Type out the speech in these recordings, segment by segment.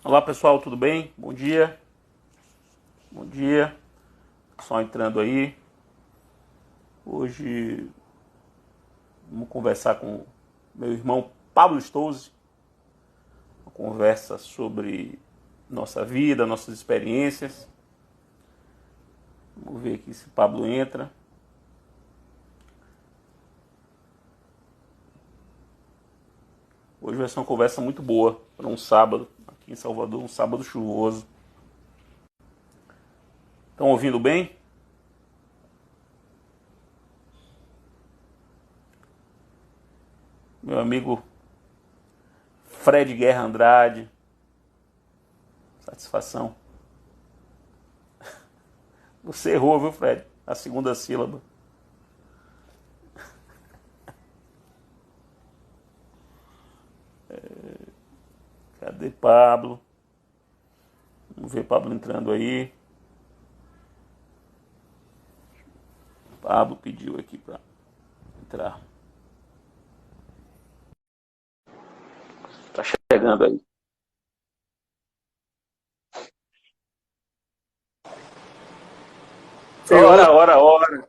Olá pessoal, tudo bem? Bom dia, bom dia. Só entrando aí. Hoje vamos conversar com meu irmão Pablo Stouze. Uma conversa sobre nossa vida, nossas experiências. Vamos ver aqui se Pablo entra. Hoje vai ser uma conversa muito boa para um sábado, aqui em Salvador, um sábado chuvoso. Estão ouvindo bem? Meu amigo Fred Guerra Andrade. Satisfação. Você errou, viu, Fred? A segunda sílaba. Cadê Pablo? Vamos ver Pablo entrando aí. Pablo pediu aqui para entrar. Tá chegando aí. Senhor, Ora.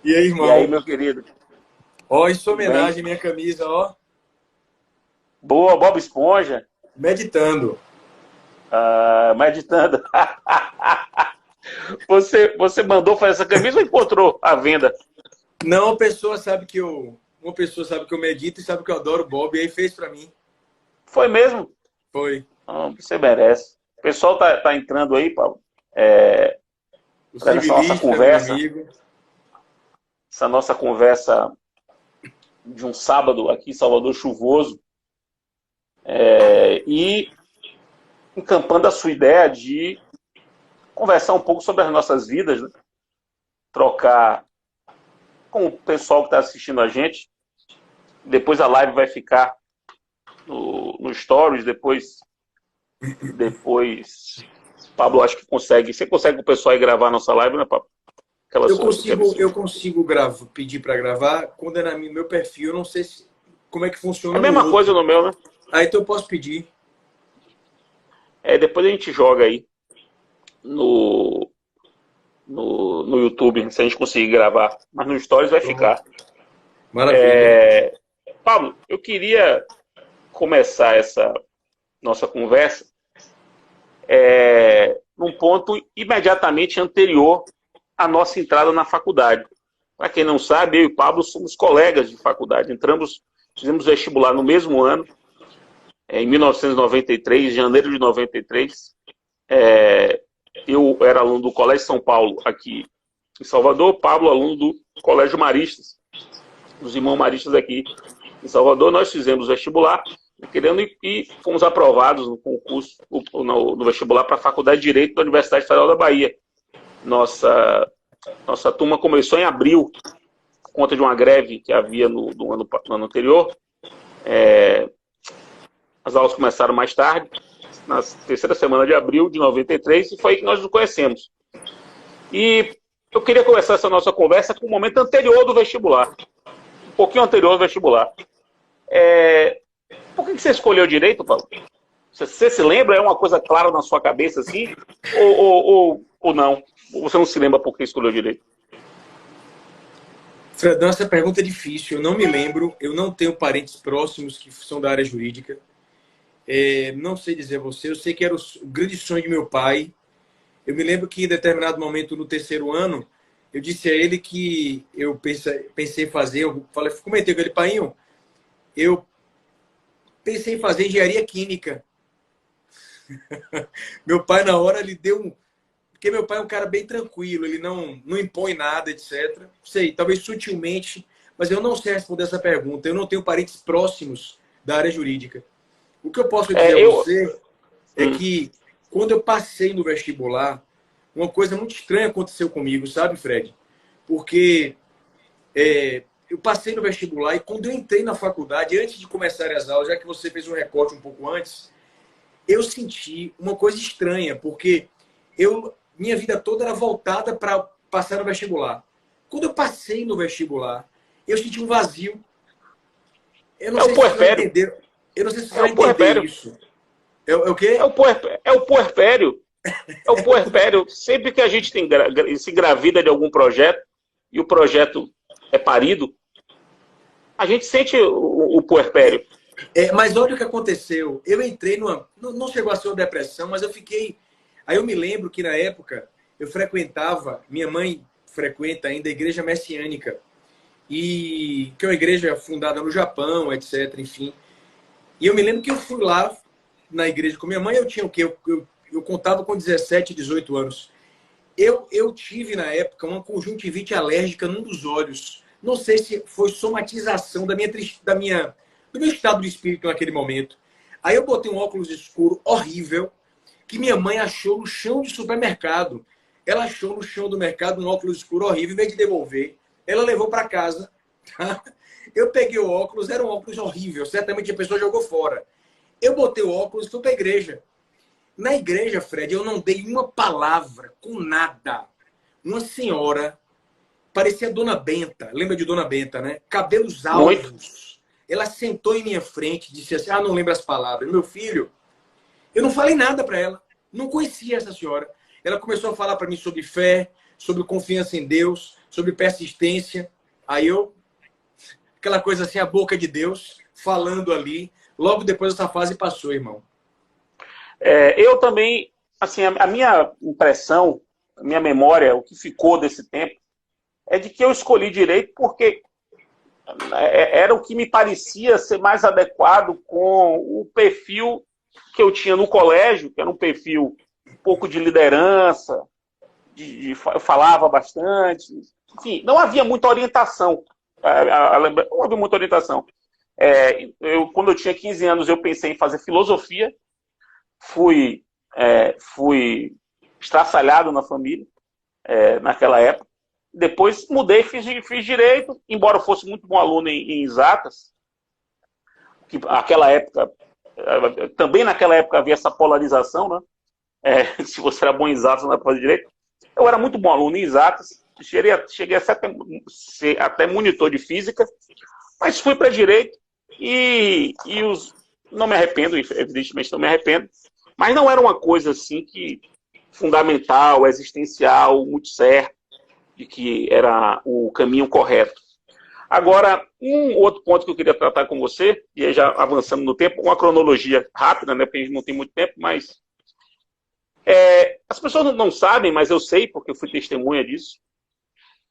e aí, E aí, irmão? meu querido? Ó, em sua Tudo bem? homenagem, minha camisa, ó, Boa, Bob Esponja. meditando. Meditando. Você mandou fazer essa camisa ou encontrou à venda? Não, uma pessoa sabe que eu medito e sabe que eu adoro Bob, e aí fez pra mim. Foi mesmo? Foi. Você merece. O pessoal tá entrando aí, Pablo. É, O para essa nossa civilista, meu conversa. amigo. Essa nossa conversa de um sábado aqui em Salvador chuvoso. E encampando a sua ideia de conversar um pouco sobre as nossas vidas, né? Trocar com o pessoal que está assistindo a gente. Depois a live vai ficar no Stories, depois Pablo acho que consegue. Você consegue o pessoal aí gravar a nossa live, né, Pablo? Aquela Eu sua consigo, cabeça. eu consigo pedir pra gravar quando é no meu perfil. Eu não sei como é que É a funciona no mesma coisa outro. no meu, né? Aí então eu posso pedir. Depois a gente joga aí no, no YouTube, se a gente conseguir gravar. Mas no Stories vai Pronto. ficar. Maravilha. Pablo, eu queria começar essa nossa conversa num ponto imediatamente anterior à nossa entrada na faculdade. Para quem não sabe, eu e o Pablo somos colegas de faculdade. Fizemos vestibular no mesmo ano, em 1993, janeiro de 93. Eu era aluno do Colégio São Paulo, aqui em Salvador, Pablo, aluno do Colégio Maristas, dos irmãos Maristas aqui em Salvador. Nós fizemos vestibular, querendo e fomos aprovados no concurso, no vestibular para a Faculdade de Direito da Universidade Federal da Bahia. Nossa turma começou em abril, por conta de uma greve que havia no ano anterior. As aulas começaram mais tarde, na terceira semana de abril de 93, e foi aí que nós nos conhecemos. E eu queria começar essa nossa conversa com o momento anterior do vestibular, um pouquinho anterior do vestibular. Por que você escolheu direito, Paulo? Você se lembra? É uma coisa clara na sua cabeça assim? Ou não? Ou você não se lembra por que escolheu direito? Fredão, essa pergunta é difícil. Eu não me lembro. Eu não tenho parentes próximos que são da área jurídica. Não sei dizer a você. Eu sei que era o grande sonho de meu pai. Eu me lembro que em determinado momento, no terceiro ano, eu disse a ele que eu pensei em fazer. Comentei com ele, painho, eu pensei em fazer engenharia química. Meu pai, na hora, ele deu um. Porque meu pai é um cara bem tranquilo, ele não impõe nada, etc. Sei, talvez sutilmente, mas eu não sei responder essa pergunta. Eu não tenho parentes próximos da área jurídica. O que eu posso dizer a Eu. você é que quando eu passei no vestibular, uma coisa muito estranha aconteceu comigo, sabe, Fred? Porque eu passei no vestibular e quando eu entrei na faculdade, antes de começar as aulas, já que você fez um recorte um pouco antes, eu senti uma coisa estranha, porque minha vida toda era voltada para passar no vestibular. Quando eu passei no vestibular, eu senti um vazio. Eu não É o sei se você vai puerpério. entender. Eu não sei se você É o vai entender puerpério. isso. É o quê? É o puerpério. É o puerpério. Sempre que a gente se engravida de algum projeto e o projeto é parido, a gente sente o puerpério. Mas olha o que aconteceu. Eu entrei numa. Não chegou a ser uma depressão, mas eu fiquei. Aí eu me lembro que na época eu frequentava, minha mãe frequenta ainda a igreja messiânica, e que é uma igreja fundada no Japão, etc. Enfim. E eu me lembro que eu fui lá na igreja com minha mãe, eu tinha o quê? Eu contava com 17, 18 anos. Eu tive, na época, uma conjuntivite alérgica num dos olhos. Não sei se foi somatização do meu estado de espírito naquele momento. Aí eu botei um óculos escuro horrível, que minha mãe achou no chão de supermercado. Ela achou no chão do mercado um óculos escuro horrível, em vez de devolver, ela levou para casa. Tá? Eu peguei o óculos, era um óculos horrível, certamente a pessoa jogou fora. Eu botei o óculos e fui para a igreja. Na igreja, Fred, eu não dei uma palavra com nada. Uma senhora, parecia Dona Benta, lembra de Dona Benta, né? Cabelos Muito. alvos. Ela sentou em minha frente e disse assim, não lembro as palavras. Meu filho, eu não falei nada para ela. Não conhecia essa senhora. Ela começou a falar para mim sobre fé, sobre confiança em Deus, sobre persistência. Aí aquela coisa assim, a boca de Deus, falando ali. Logo depois essa fase passou, irmão. Eu também, assim, a minha impressão, a minha memória, o que ficou desse tempo, é de que eu escolhi direito porque era o que me parecia ser mais adequado com o perfil que eu tinha no colégio, que era um perfil um pouco de liderança, eu falava bastante, enfim, não havia muita orientação. Não havia muita orientação. Quando eu tinha 15 anos, eu pensei em fazer filosofia, fui estraçalhado na família naquela época. Depois mudei, fiz direito, embora eu fosse muito bom aluno em exatas, que naquela época, também naquela época havia essa polarização, né? Se você era bom em exatas, não era para fazer direito. Eu era muito bom aluno em exatas, cheguei a ser até monitor de física, mas fui para direito não me arrependo, evidentemente não me arrependo, mas não era uma coisa assim que fundamental, existencial, muito certo, de que era o caminho correto. Agora, um outro ponto que eu queria tratar com você, e aí já avançando no tempo, uma cronologia rápida, né, porque a gente não tem muito tempo, mas as pessoas não sabem, mas eu sei, porque eu fui testemunha disso,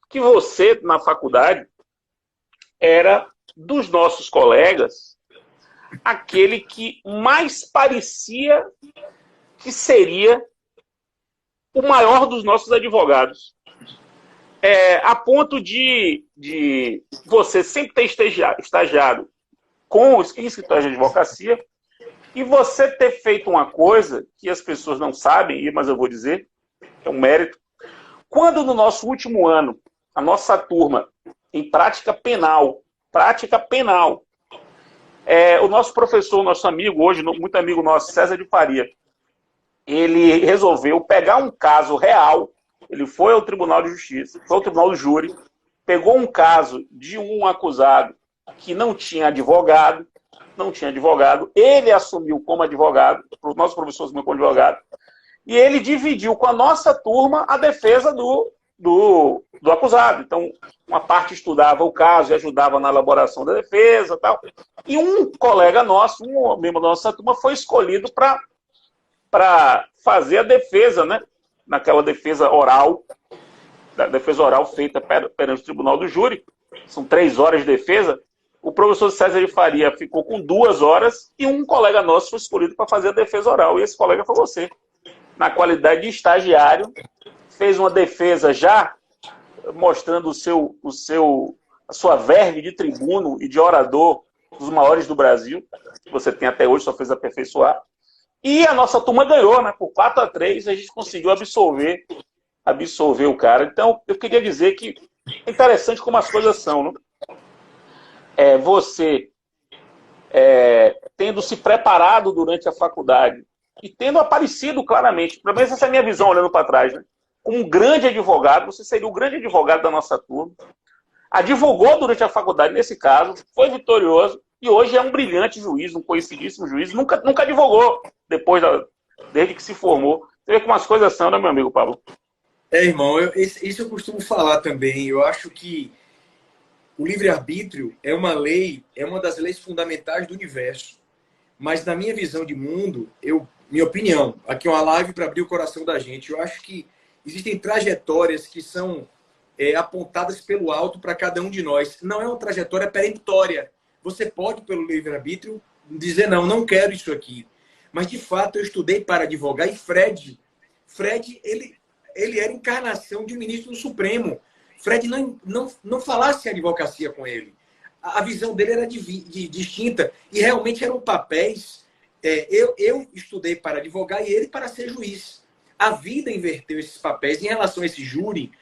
que você, na faculdade, era, dos nossos colegas, aquele que mais parecia que seria o maior dos nossos advogados. A ponto de você sempre ter estagiado com os escritórios de advocacia e você ter feito uma coisa que as pessoas não sabem, mas eu vou dizer, é um mérito. Quando no nosso último ano, a nossa turma, em prática penal, o nosso professor, nosso amigo, hoje muito amigo nosso, César de Faria, ele resolveu pegar um caso real. Ele foi ao Tribunal de Justiça, foi ao Tribunal do Júri, pegou um caso de um acusado que não tinha advogado, ele assumiu como advogado, o nosso professor assumiu como advogado, e ele dividiu com a nossa turma a defesa do acusado. Então, uma parte estudava o caso e ajudava na elaboração da defesa, tal. E um colega nosso, um membro da nossa turma, foi escolhido para fazer a defesa, né? Naquela defesa oral feita perante o Tribunal do Júri. São 3 horas de defesa. O professor César de Faria ficou com 2 horas e um colega nosso foi escolhido para fazer a defesa oral. E esse colega foi você. Na qualidade de estagiário, fez uma defesa já mostrando a sua verve de tribuno e de orador dos maiores do Brasil, que você tem até hoje, só fez aperfeiçoar. E a nossa turma ganhou, né? Por 4-3, a gente conseguiu absorver o cara. Então, eu queria dizer que é interessante como as coisas são, né? Você tendo se preparado durante a faculdade e tendo aparecido claramente, pelo menos essa é a minha visão olhando para trás, né? Como um grande advogado, você seria o grande advogado da nossa turma. Advogou durante a faculdade, nesse caso, foi vitorioso, E hoje é um brilhante juiz, um conhecidíssimo juiz, nunca advogou desde que se formou. Você vê como as coisas são, né, meu amigo Pablo? Irmão, isso eu costumo falar também. Eu acho que o livre-arbítrio é uma lei, é uma das leis fundamentais do universo. Mas na minha visão de mundo, minha opinião, aqui é uma live para abrir o coração da gente. Eu acho que existem trajetórias que são apontadas pelo alto para cada um de nós. Não é uma trajetória peremptória. Você pode, pelo livre-arbítrio, dizer não quero isso aqui. Mas, de fato, eu estudei para advogar e Fred, ele era encarnação de um ministro do Supremo. Fred não falasse em advocacia com ele. A visão dele era distinta e realmente eram papéis. Eu estudei para advogar e ele para ser juiz. A vida inverteu esses papéis em relação a esse júri.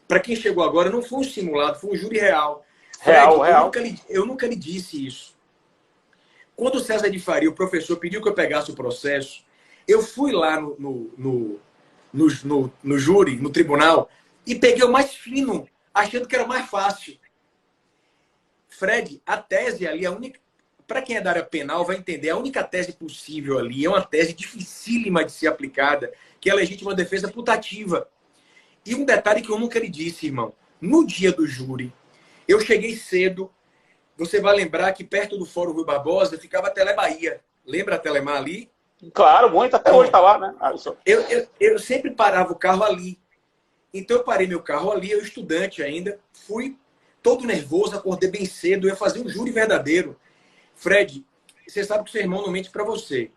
Para quem chegou agora, não foi um simulado, foi um júri real. Fred, real. Eu nunca lhe disse isso. Quando o César de Faria, o professor, pediu que eu pegasse o processo, eu fui lá no júri, no tribunal, e peguei o mais fino, achando que era mais fácil. Fred, a tese ali, a única. Para quem é da área penal, vai entender, a única tese possível ali é uma tese dificílima de ser aplicada, que é a legítima defesa putativa. E um detalhe que eu nunca lhe disse, irmão. No dia do júri, eu cheguei cedo. Você vai lembrar que perto do Fórum Rui Barbosa ficava a Tele Bahia. Lembra a Telemar ali? Claro, muito. Até hoje está lá, né? Eu sempre parava o carro ali. Então eu parei meu carro ali, eu estudante ainda. Fui todo nervoso, acordei bem cedo. Eu ia fazer um júri verdadeiro. Fred, você sabe que seu irmão não mente para você.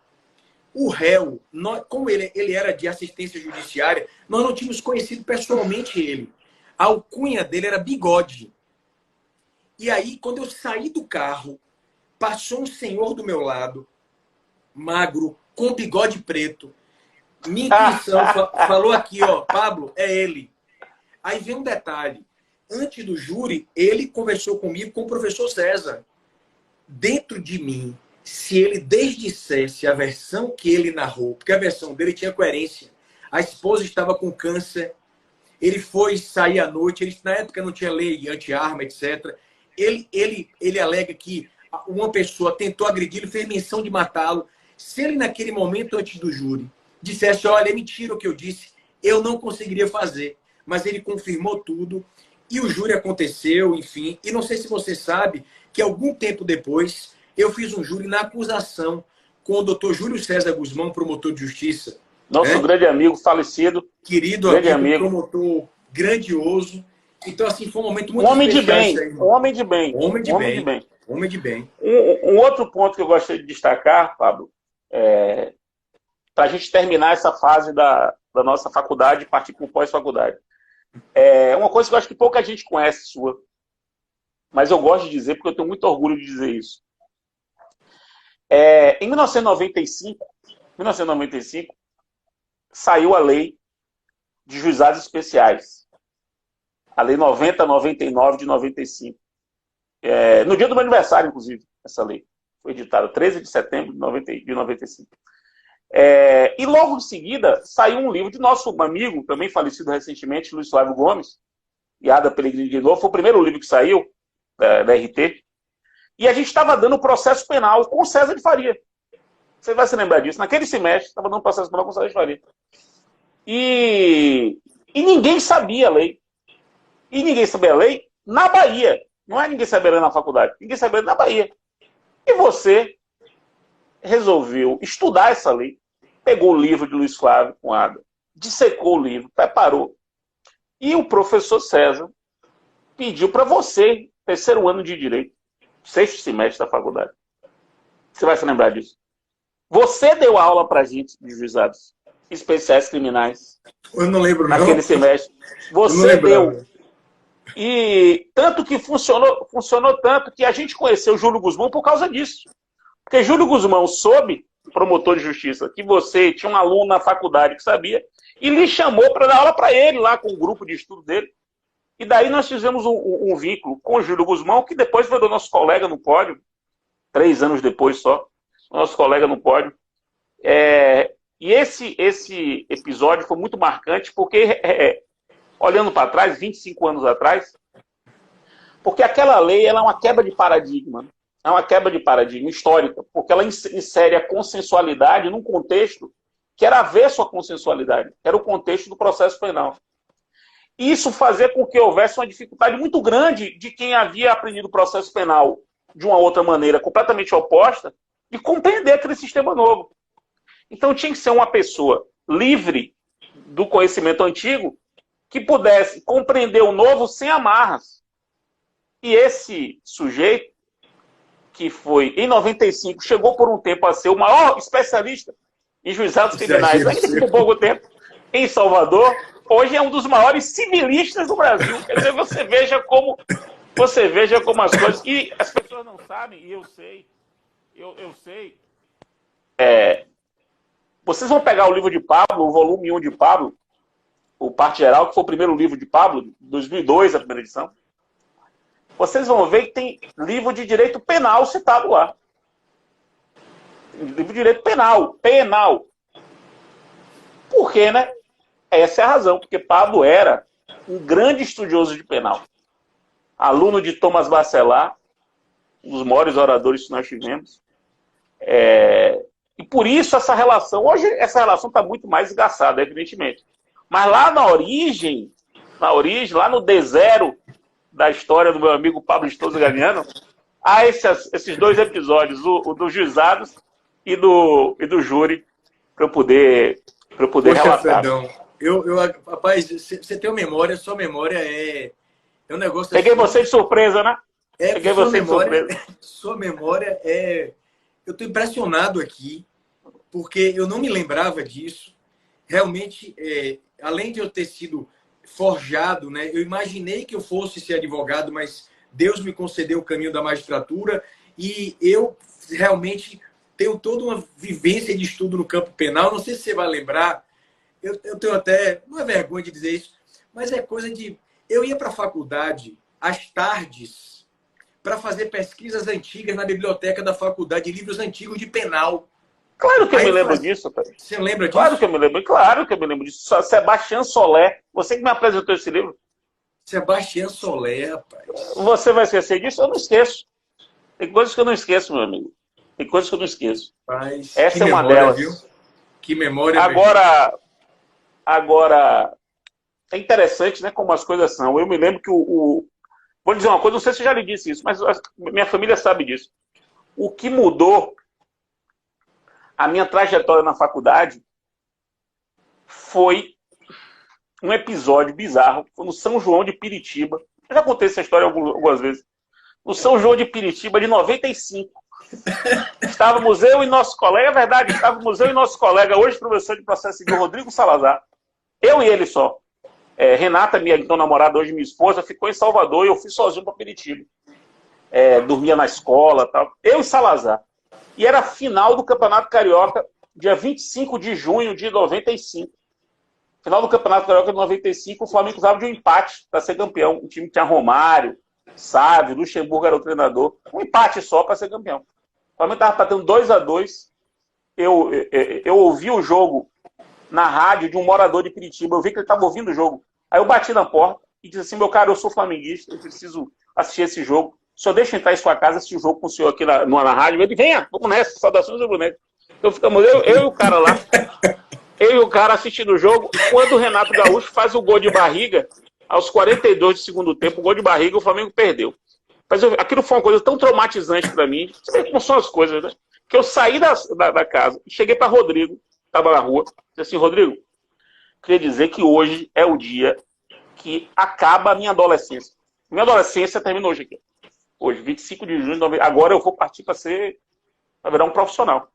O réu, como ele era de assistência judiciária, nós não tínhamos conhecido pessoalmente ele. A alcunha dele era Bigode. E aí, quando eu saí do carro, passou um senhor do meu lado, magro, com bigode preto. Minha intuição falou aqui, ó, Pablo, é ele. Aí vem um detalhe. Antes do júri, ele conversou comigo com o professor César. Dentro de mim, se ele desdissesse a versão que ele narrou, porque a versão dele tinha coerência. A esposa estava com câncer, ele foi sair à noite, na época não tinha lei anti-arma, etc. Ele alega que uma pessoa tentou agredi-lo, fez menção de matá-lo. Se ele, naquele momento, antes do júri, dissesse, olha, é mentira o que eu disse, eu não conseguiria fazer. Mas ele confirmou tudo e o júri aconteceu, enfim. E não sei se você sabe que algum tempo depois eu fiz um júri na acusação com o doutor Júlio César Guzmão, promotor de justiça. Nosso grande amigo, falecido. Querido amigo, promotor grandioso. Então, assim, foi um momento muito especial. Homem de bem. Um outro ponto que eu gostaria de destacar, Pablo, para a gente terminar essa fase da nossa faculdade e partir para o pós-faculdade. É uma coisa que eu acho que pouca gente conhece sua, mas eu gosto de dizer porque eu tenho muito orgulho de dizer isso. Em 1995, saiu a lei de juizados especiais. A lei 90/99 de 95. No dia do meu aniversário, inclusive, essa lei. Foi editada 13 de setembro de 95. E logo em seguida, saiu um livro de nosso amigo, também falecido recentemente, Luiz Flávio Gomes, e Ada Pelegrini de novo. Foi o primeiro livro que saiu da RT. E a gente estava dando processo penal com César de Faria. Você vai se lembrar disso. Naquele semestre, estava dando processo penal com César de Faria. E ninguém sabia a lei. E ninguém sabia a lei na Bahia. Não é ninguém sabia a lei na faculdade. Ninguém sabia a lei na Bahia. E você resolveu estudar essa lei. Pegou o livro de Luiz Flávio com Ada. Dissecou o livro. Preparou. E o professor César pediu para você, terceiro ano de Direito, sexto semestre da faculdade. Você vai se lembrar disso. Você deu aula para a gente de juizados especiais criminais. Eu não lembro, não. Naquele semestre. Você deu. E tanto que funcionou tanto que a gente conheceu o Júlio Guzmão por causa disso. Porque Júlio Guzmão soube, promotor de justiça, que você tinha um aluno na faculdade que sabia, e lhe chamou para dar aula para ele lá com o grupo de estudo dele. E daí nós fizemos um vínculo com o Júlio Guzmão, que depois foi do nosso colega no pódio, 3 anos depois só, nosso colega no pódio. E esse episódio foi muito marcante, porque, olhando para trás, 25 anos atrás, porque aquela lei ela é uma quebra de paradigma. É uma quebra de paradigma histórica, porque ela insere a consensualidade num contexto que era avesso à consensualidade, era o contexto do processo penal. Isso fazia com que houvesse uma dificuldade muito grande de quem havia aprendido o processo penal de uma outra maneira completamente oposta, de compreender aquele sistema novo. Então tinha que ser uma pessoa livre do conhecimento antigo que pudesse compreender o novo sem amarras. E esse sujeito, que foi, em 95, chegou por um tempo a ser o maior especialista em juizados criminais, ainda por pouco tempo, em Salvador, hoje é um dos maiores civilistas do Brasil. Quer dizer, você veja como as coisas... E as pessoas não sabem, e eu sei, vocês vão pegar o livro de Pablo, o volume 1 de Pablo, o Parte Geral, que foi o primeiro livro de Pablo, 2002, a primeira edição. Vocês vão ver que tem livro de direito penal citado lá. Livro de direito penal. Penal. Por quê, né? Essa é a razão. Porque Pablo era um grande estudioso de penal. Aluno de Thomas Bacelar, um dos maiores oradores que nós tivemos. E por isso essa relação... Hoje essa relação está muito mais esgaçada, evidentemente. Mas lá na origem, lá no D0 da história do meu amigo Pablo Estouza Galiano, há esses dois episódios, o dos juizados e do júri, para eu poder relatar. Fredão, rapaz, você tem uma memória, sua memória é um negócio... Peguei assim, você de surpresa, né? Peguei você de surpresa. Sua memória é... Eu estou impressionado aqui, porque eu não me lembrava disso. Realmente, além de eu ter sido forjado, né? Eu imaginei que eu fosse ser advogado, mas Deus me concedeu o caminho da magistratura e eu realmente tenho toda uma vivência de estudo no campo penal. Não sei se você vai lembrar, eu tenho até, não é vergonha de dizer isso, mas é coisa de... Eu ia para a faculdade às tardes para fazer pesquisas antigas na biblioteca da faculdade, livros antigos de penal. Claro que eu me lembro disso, cara. Você lembra disso? Claro que eu me lembro disso. Sebastião Solé. Você que me apresentou esse livro. Sebastião Solé, rapaz. Você vai esquecer disso? Eu não esqueço. Tem coisas que eu não esqueço, meu amigo. Tem coisas que eu não esqueço. Rapaz, essa é uma delas. Viu? Que memória. Agora, é interessante, né, como as coisas são. Eu me lembro que vou dizer uma coisa, não sei se eu já lhe disse isso, mas minha família sabe disso. O que mudou a minha trajetória na faculdade foi um episódio bizarro. Foi no São João de Piritiba. Eu já contei essa história algumas vezes. No São João de Piritiba, de 95. Estávamos eu e nosso colega, é verdade, estávamos eu e nosso colega, hoje professor de processo civil, Rodrigo Salazar. Eu e ele só. Renata, minha então namorada, hoje minha esposa, ficou em Salvador e eu fui sozinho para Piritiba. Dormia na escola, tal. Eu e Salazar. E era a final do Campeonato Carioca, dia 25 de junho de 95. Final do Campeonato Carioca de 95, o Flamengo precisava de um empate para ser campeão. O time tinha Romário, Sávio, Luxemburgo era o treinador. Um empate só para ser campeão. O Flamengo estava batendo 2-2. Eu ouvi o jogo na rádio de um morador de Piritiba. Eu vi que ele estava ouvindo o jogo. Aí eu bati na porta e disse assim, meu cara, eu sou flamenguista, eu preciso assistir esse jogo. O senhor deixa eu entrar em sua casa, assistir o jogo com o senhor aqui na rádio. Ele, venha, vamos nessa, saudações do Bruneto. Então ficamos eu e o cara lá. Eu e o cara assistindo o jogo. Quando o Renato Gaúcho faz o gol de barriga, aos 42 do segundo tempo, o gol de barriga, o Flamengo perdeu. Mas aquilo foi uma coisa tão traumatizante para mim. Você vê como são as coisas, né? Que eu saí da casa e cheguei para Rodrigo, estava na rua, disse assim, Rodrigo, queria dizer que hoje é o dia que acaba a minha adolescência. Minha adolescência terminou hoje aqui. Hoje, 25 de junho, agora eu vou partir para virar um profissional.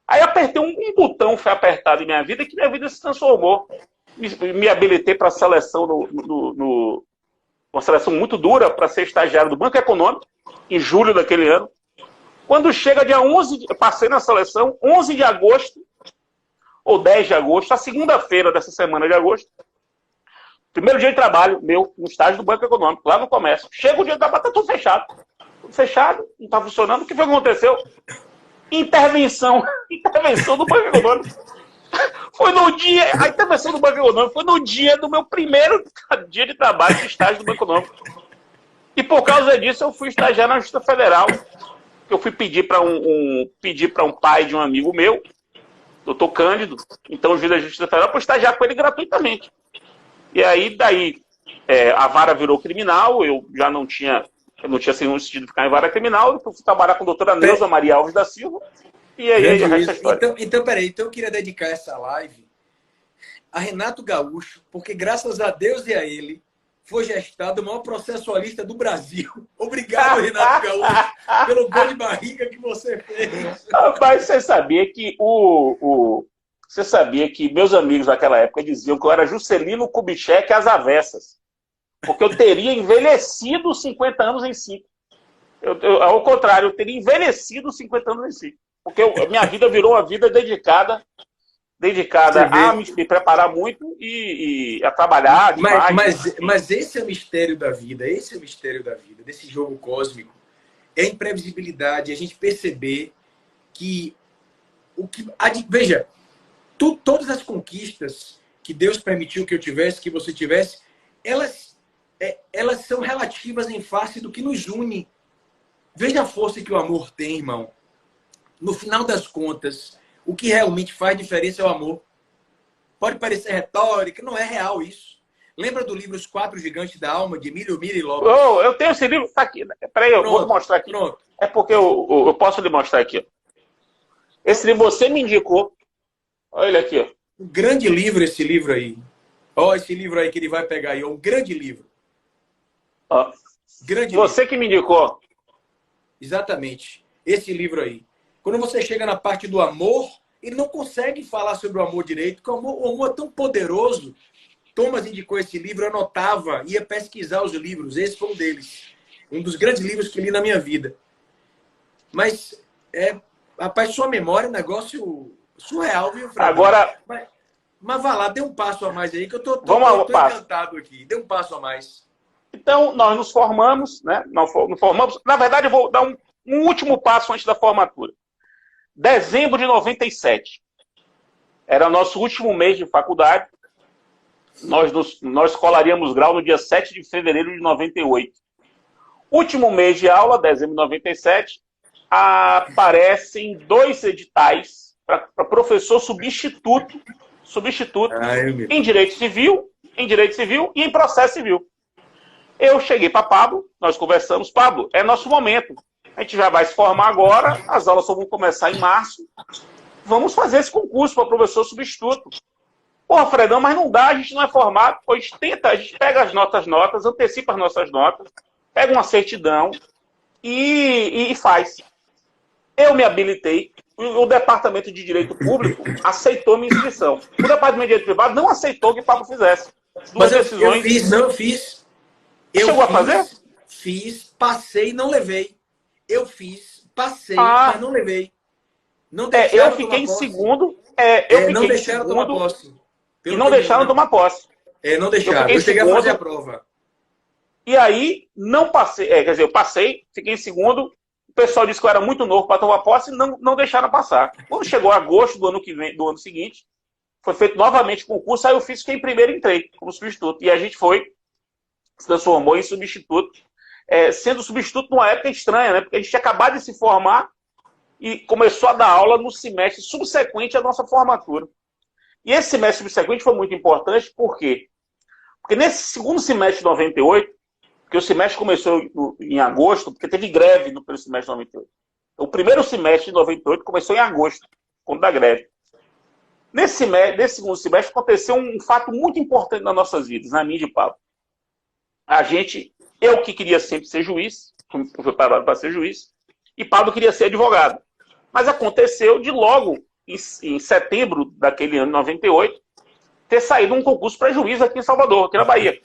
Aí apertei um botão, foi apertado em minha vida, que minha vida se transformou. Me habilitei para a seleção, uma seleção muito dura, para ser estagiário do Banco Econômico, em julho daquele ano. Quando chega dia 11, eu passei na seleção, 11 de agosto, ou 10 de agosto, a segunda-feira dessa semana de agosto, primeiro dia de trabalho meu, no estágio do Banco Econômico, lá no comércio. Chega o dia da batata, tudo fechado. Tudo fechado, não está funcionando. O que foi que aconteceu? Intervenção do Banco Econômico. Foi no dia, a intervenção do Banco Econômico foi no dia do meu primeiro dia de trabalho de estágio do Banco Econômico. E por causa disso eu fui estagiar na Justiça Federal. Eu fui pedir para um pai de um amigo meu, doutor Cândido, então o juiz da Justiça Federal, para estagiar com ele gratuitamente. E aí, a vara virou criminal, eu não tinha nenhum sentido de ficar em vara criminal, eu fui trabalhar com a doutora Neuza Maria Alves da Silva, e aí o resto é história. Então, peraí, eu queria dedicar essa live a Renato Gaúcho, porque graças a Deus e a ele, foi gestado o maior processualista do Brasil. Obrigado, Renato Gaúcho, pelo gol de barriga que você fez. Rapaz, você sabia que meus amigos naquela época diziam que eu era Juscelino Kubitschek às avessas. Porque eu teria envelhecido 50 anos em 5. Ao contrário, eu teria envelhecido 50 anos em 5. Porque minha vida virou uma vida dedicada a me preparar muito e a trabalhar demais. Mas esse é o mistério da vida, desse jogo cósmico. É a imprevisibilidade, a gente perceber que veja, todas as conquistas que Deus permitiu que eu tivesse, que você tivesse, elas são relativas em face do que nos une. Veja a força que o amor tem, irmão. No final das contas, o que realmente faz diferença é o amor. Pode parecer retórica, não é real isso. Lembra do livro Os Quatro Gigantes da Alma, de Emílio Miri Lopes? Oh, eu tenho esse livro, tá aqui. Peraí, eu vou mostrar aqui. Pronto. É porque eu posso lhe mostrar aqui. Esse livro você me indicou. Olha ele aqui. Um grande livro esse livro aí. Olha esse livro aí que ele vai pegar aí. É um grande livro. Você que me indicou. Exatamente. Esse livro aí. Quando você chega na parte do amor, ele não consegue falar sobre o amor direito, porque o amor é tão poderoso. Thomas indicou esse livro, eu anotava, ia pesquisar os livros. Esse foi um deles. Um dos grandes livros que li na minha vida. Mas, rapaz, sua memória é um negócio surreal, viu, Fred? Agora... Mas vá lá, dê um passo a mais aí, que eu tô encantado aqui. Dê um passo a mais. Então, nós nos formamos, né? Nós formamos. Na verdade, eu vou dar um último passo antes da formatura. Dezembro de 97. Era nosso último mês de faculdade. Nós colaríamos grau no dia 7 de fevereiro de 98. Último mês de aula, dezembro de 97, aparecem 2 editais para professor substituto em direito civil e em processo civil. Eu cheguei para Pablo, nós conversamos, Pablo, é nosso momento. A gente já vai se formar agora, as aulas só vão começar em março. Vamos fazer esse concurso para professor substituto. Porra, Fredão, mas não dá, a gente não é formado. Pois tenta, a gente pega as notas, antecipa as nossas notas, pega uma certidão e faz. Eu me habilitei, o Departamento de Direito Público aceitou minha inscrição. O Departamento de Direito Privado não aceitou que o Pablo fizesse. Mas eu fiz. Chegou a fazer? Fiz, passei e não levei. Eu fiz, passei, mas não levei. Não eu fiquei em segundo. Não deixaram tomar posse. E não deixaram tomar posse. Não deixaram. Eu cheguei a fazer a prova. E aí, não passei. Quer dizer, eu passei, fiquei em segundo. O pessoal disse que eu era muito novo para tomar posse e não deixaram passar. Quando chegou agosto do ano seguinte, foi feito novamente concurso, aí eu fiquei em primeiro e entrei como substituto. E a gente se transformou em substituto. Sendo substituto numa época estranha, né? Porque a gente tinha acabado de se formar e começou a dar aula no semestre subsequente à nossa formatura. E esse semestre subsequente foi muito importante, por quê? Porque nesse segundo semestre de 98, porque o semestre começou em agosto, porque teve greve no primeiro semestre de 98. O primeiro semestre de 98 começou em agosto, quando da greve. Nesse segundo semestre aconteceu um fato muito importante nas nossas vidas, na minha e de Pablo. Eu que queria sempre ser juiz, fui preparado para ser juiz, e Pablo queria ser advogado. Mas aconteceu de logo, em setembro daquele ano, 98, ter saído um concurso para juiz aqui em Salvador, aqui na Bahia.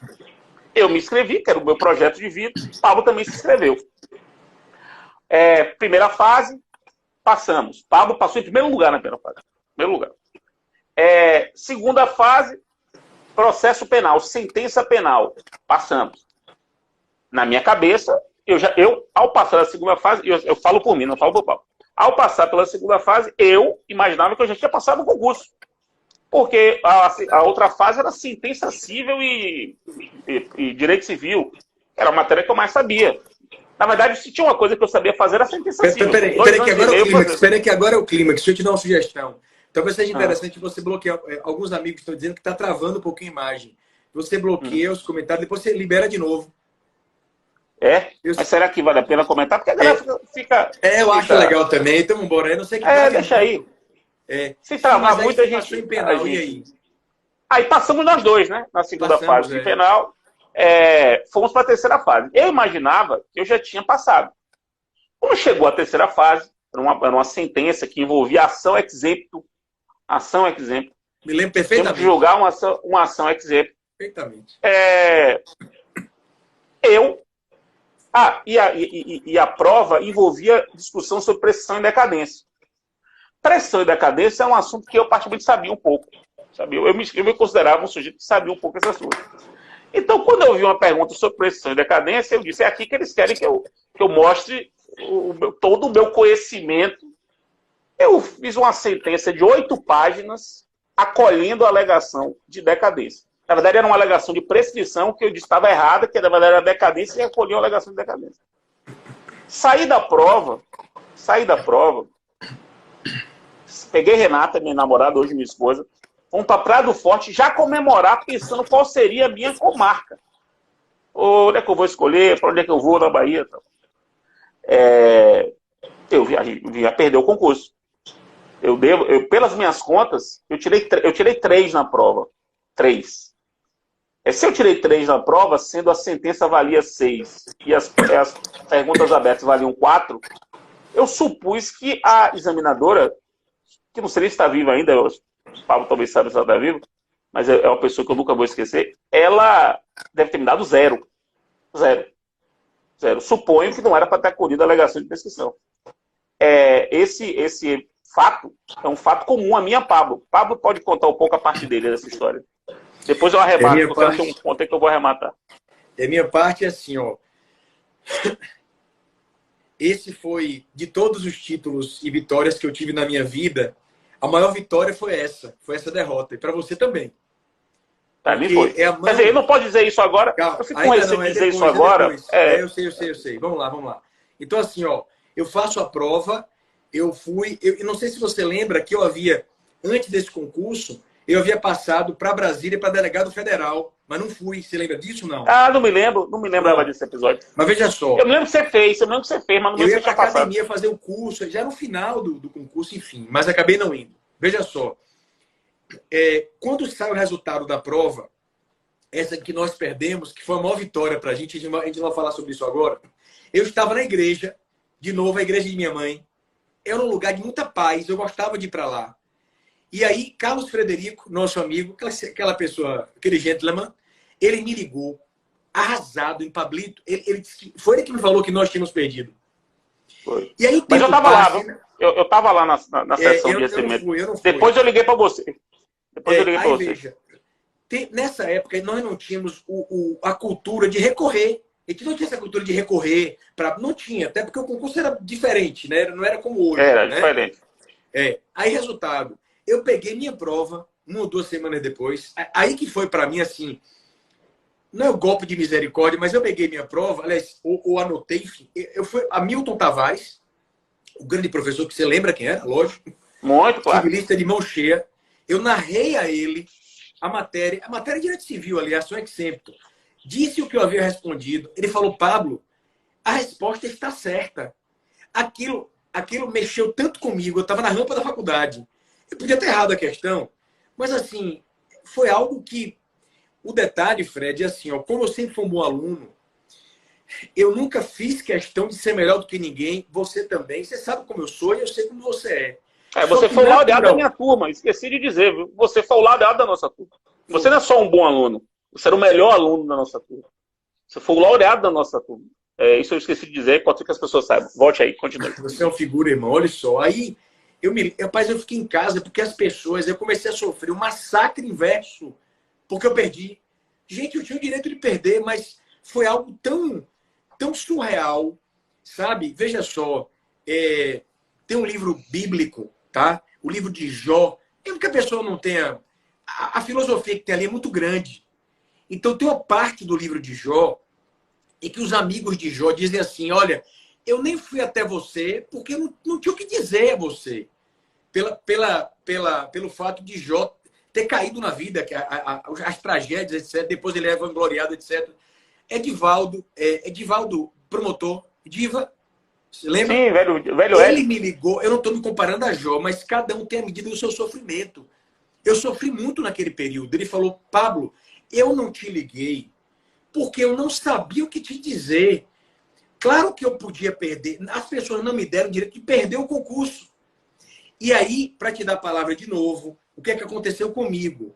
Eu me inscrevi, que era o meu projeto de vida, Pablo também se inscreveu. Primeira fase, passamos. Pablo passou em primeiro lugar na primeira fase. Primeiro lugar. Segunda fase, processo penal, sentença penal. Passamos. Na minha cabeça, ao passar da segunda fase, eu falo por mim, não falo por Paulo. Ao passar pela segunda fase, eu imaginava que eu já tinha passado no concurso. Porque a outra fase era sentença civil e direito civil. Era a matéria que eu mais sabia. Na verdade, se tinha uma coisa que eu sabia fazer, era sentença civil. Peraí, que agora é o clímax. Deixa eu te dar uma sugestão. Talvez seja interessante você bloquear. Alguns amigos estão dizendo que está travando um pouquinho a imagem. Você bloqueia os comentários, depois você libera de novo. Mas será que vale a pena comentar? Porque a galera fica... eu acho legal também. Então, embora. Eu não sei que deixa aí. Se travar muito, a gente... Em penal, e aí? Aí passamos nós dois, né? Na segunda fase de penal. Fomos para a terceira fase. Eu imaginava que eu já tinha passado. Quando chegou a terceira fase, era uma sentença que envolvia ação exemplo. Ação exemplo. Me lembro perfeitamente. Temos que julgar uma ação exemplo. Perfeitamente. E a prova envolvia discussão sobre pressão e decadência. Pressão e decadência é um assunto que eu particularmente sabia um pouco. Sabe? Eu me considerava um sujeito que sabia um pouco esse assunto. Então, quando eu vi uma pergunta sobre pressão e decadência, eu disse, é aqui que eles querem que eu mostre todo o meu conhecimento. Eu fiz uma sentença de 8 páginas acolhendo a alegação de decadência. Na verdade, era uma alegação de prescrição que eu disse que estava errada, que na verdade era decadência, e acolhi a alegação de decadência. Saí da prova, peguei Renata, minha namorada, hoje minha esposa, fomos para Praia do Forte já comemorar, pensando qual seria a minha comarca. Onde é que eu vou escolher, para onde é que eu vou na Bahia. Eu já perdi o concurso. Pelas minhas contas, eu tirei 3 na prova. 3. Se eu tirei 3 na prova, sendo a sentença valia 6 e as perguntas abertas valiam 4, eu supus que a examinadora, que não sei se está viva ainda, o Pablo talvez saiba se ela está viva, mas é uma pessoa que eu nunca vou esquecer, ela deve ter me dado 0. 0. Suponho que não era para ter acolhido a alegação de prescrição. Esse fato é um fato comum a mim e a Pablo. Pablo pode contar um pouco a parte dele dessa história. Depois eu arremato, porque eu tenho um ponto aí que eu vou arrematar. Minha parte é assim, ó. Esse foi, de todos os títulos e vitórias que eu tive na minha vida, a maior vitória foi essa derrota. E para você também. Para mim foi. Quer dizer, ele não pode dizer isso agora. Calma, eu fico com receio de dizer isso agora. Eu sei. Vamos lá. Então, assim, ó, eu faço a prova, eu não sei se você lembra que eu havia, antes desse concurso, eu havia passado para Brasília, para delegado federal, mas não fui. Você lembra disso, não? Não me lembrava desse episódio. Mas veja só. Eu me lembro que você fez, mas não eu ia para a academia fazer o curso, já no final do concurso, enfim, mas acabei não indo. Veja só. Quando sai o resultado da prova, essa que nós perdemos, que foi a maior vitória para a gente não vai falar sobre isso agora, eu estava na igreja, de novo, a igreja de minha mãe. Era um lugar de muita paz, eu gostava de ir para lá. E aí, Carlos Frederico, nosso amigo, aquela pessoa, aquele gentleman, ele me ligou, arrasado em Pablito. Foi ele que me falou que nós tínhamos perdido. Foi. E aí, mas eu estava lá, viu? Eu estava lá na sessão de recebimento. Eu não fui. Depois eu liguei para você. Veja, nessa época, nós não tínhamos a cultura de recorrer. A gente não tinha essa cultura de recorrer. Não tinha, até porque o concurso era diferente, né? Não era como hoje. Era, né? diferente. Aí, resultado, eu peguei minha prova 1 ou 2 semanas depois. Aí que foi para mim assim, não é o golpe de misericórdia, mas eu peguei minha prova, aliás, ou anotei, enfim. Eu fui a Milton Tavares, o grande professor, que você lembra quem era, lógico. Muito, claro. Civilista de mão cheia. Eu narrei a ele a matéria de direito civil, aliás, ação exemplo. Disse o que eu havia respondido. Ele falou, Pablo, a resposta está certa. Aquilo mexeu tanto comigo, eu estava na rampa da faculdade. Eu podia ter errado a questão, mas assim, foi algo que... O detalhe, Fred, é assim, ó, como eu sempre fui um bom aluno, eu nunca fiz questão de ser melhor do que ninguém, você também. Você sabe como eu sou e eu sei como você é. Você foi o laureado da minha turma, esqueci de dizer, viu? Você foi o laureado da nossa turma. Você não é só um bom aluno, você era o melhor aluno da nossa turma. Você foi o laureado da nossa turma. Isso eu esqueci de dizer, pode ser que as pessoas saibam. Volte aí, continue. Você é uma figura, irmão, olha só. Aí, rapaz, eu fiquei em casa porque as pessoas, eu comecei a sofrer um massacre inverso, porque eu perdi. Gente, eu tinha o direito de perder, mas foi algo tão surreal, sabe? Veja só, tem um livro bíblico, tá? O livro de Jó. Mesmo que a pessoa não tenha... A filosofia que tem ali é muito grande. Então, tem uma parte do livro de Jó e que os amigos de Jó dizem assim, olha, eu nem fui até você porque eu não tinha o que dizer a você. Pelo fato de Jó ter caído na vida, as tragédias, etc. Depois ele é vangloriado, etc. Edivaldo, promotor, Diva, você lembra? Sim, velho Ele Ed. me ligou, eu não estou me comparando a Jó, mas cada um tem a medida do seu sofrimento. Eu sofri muito naquele período. Ele falou, Pablo, eu não te liguei porque eu não sabia o que te dizer. Claro que eu podia perder. As pessoas não me deram o direito de perder o concurso. E aí, para te dar a palavra de novo, o que é que aconteceu comigo?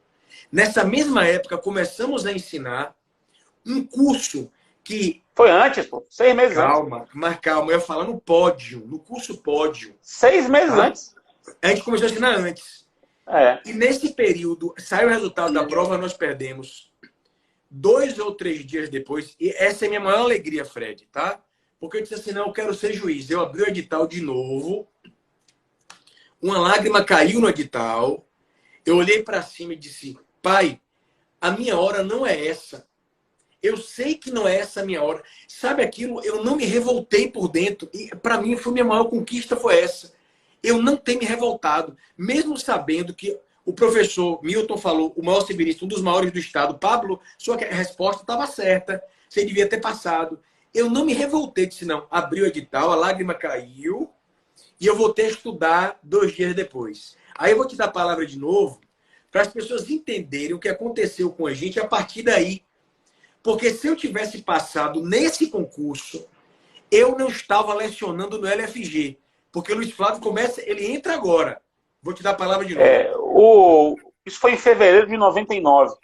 Nessa mesma época, começamos a ensinar um curso que... Foi antes, pô. 6 meses antes. Calma. Eu ia falar no pódio, no curso pódio. 6 meses Tá? antes. A gente começou a ensinar antes. É. E nesse período, saiu o resultado da prova, nós perdemos. 2 ou 3 dias depois, e essa é a minha maior alegria, Fred, tá? Porque eu disse assim, não, eu quero ser juiz. Eu abri o edital de novo, uma lágrima caiu no edital, eu olhei para cima e disse, pai, a minha hora não é essa. Eu sei que não é essa a minha hora. Sabe aquilo? Eu não me revoltei por dentro. E para mim, minha maior conquista foi essa. Eu não ter me revoltado, mesmo sabendo que o professor Milton falou, o maior civilista, um dos maiores do estado, Pablo, sua resposta estava certa, você devia ter passado. Eu não me revoltei, disse não. Abri o edital, a lágrima caiu e eu voltei a estudar 2 dias depois. Aí eu vou te dar a palavra de novo para as pessoas entenderem o que aconteceu com a gente a partir daí. Porque se eu tivesse passado nesse concurso, eu não estava lecionando no LFG. Porque o Luiz Flávio ele entra agora. Vou te dar a palavra de novo. Isso foi em fevereiro de 99.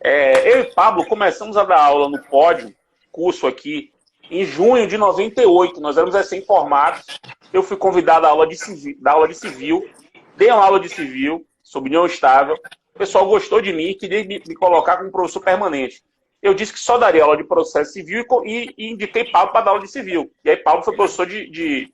Eu e Pablo começamos a dar aula no pódio, curso aqui, em junho de 98. Nós éramos recém-formados. Eu fui convidado à aula de civil, dei uma aula de civil, sobre união estável. O pessoal gostou de mim e queria me colocar como professor permanente. Eu disse que só daria aula de processo civil e indiquei Pablo para dar aula de civil. E aí Pablo foi professor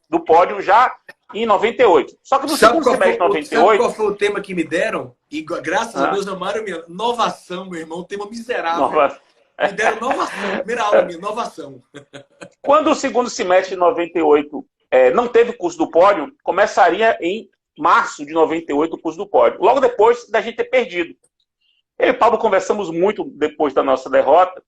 do pódio já em 98. Só que no segundo semestre de 98... Sabe qual foi o tema que me deram? E graças a Deus amaram minha inovação, meu irmão. Um tema miserável. Me deram inovação. Primeira aula minha, inovação. Quando o segundo semestre de 98 não teve curso do pódio, começaria em março de 98 o curso do pódio. Logo depois da gente ter perdido. Eu e o Pablo conversamos muito depois da nossa derrota,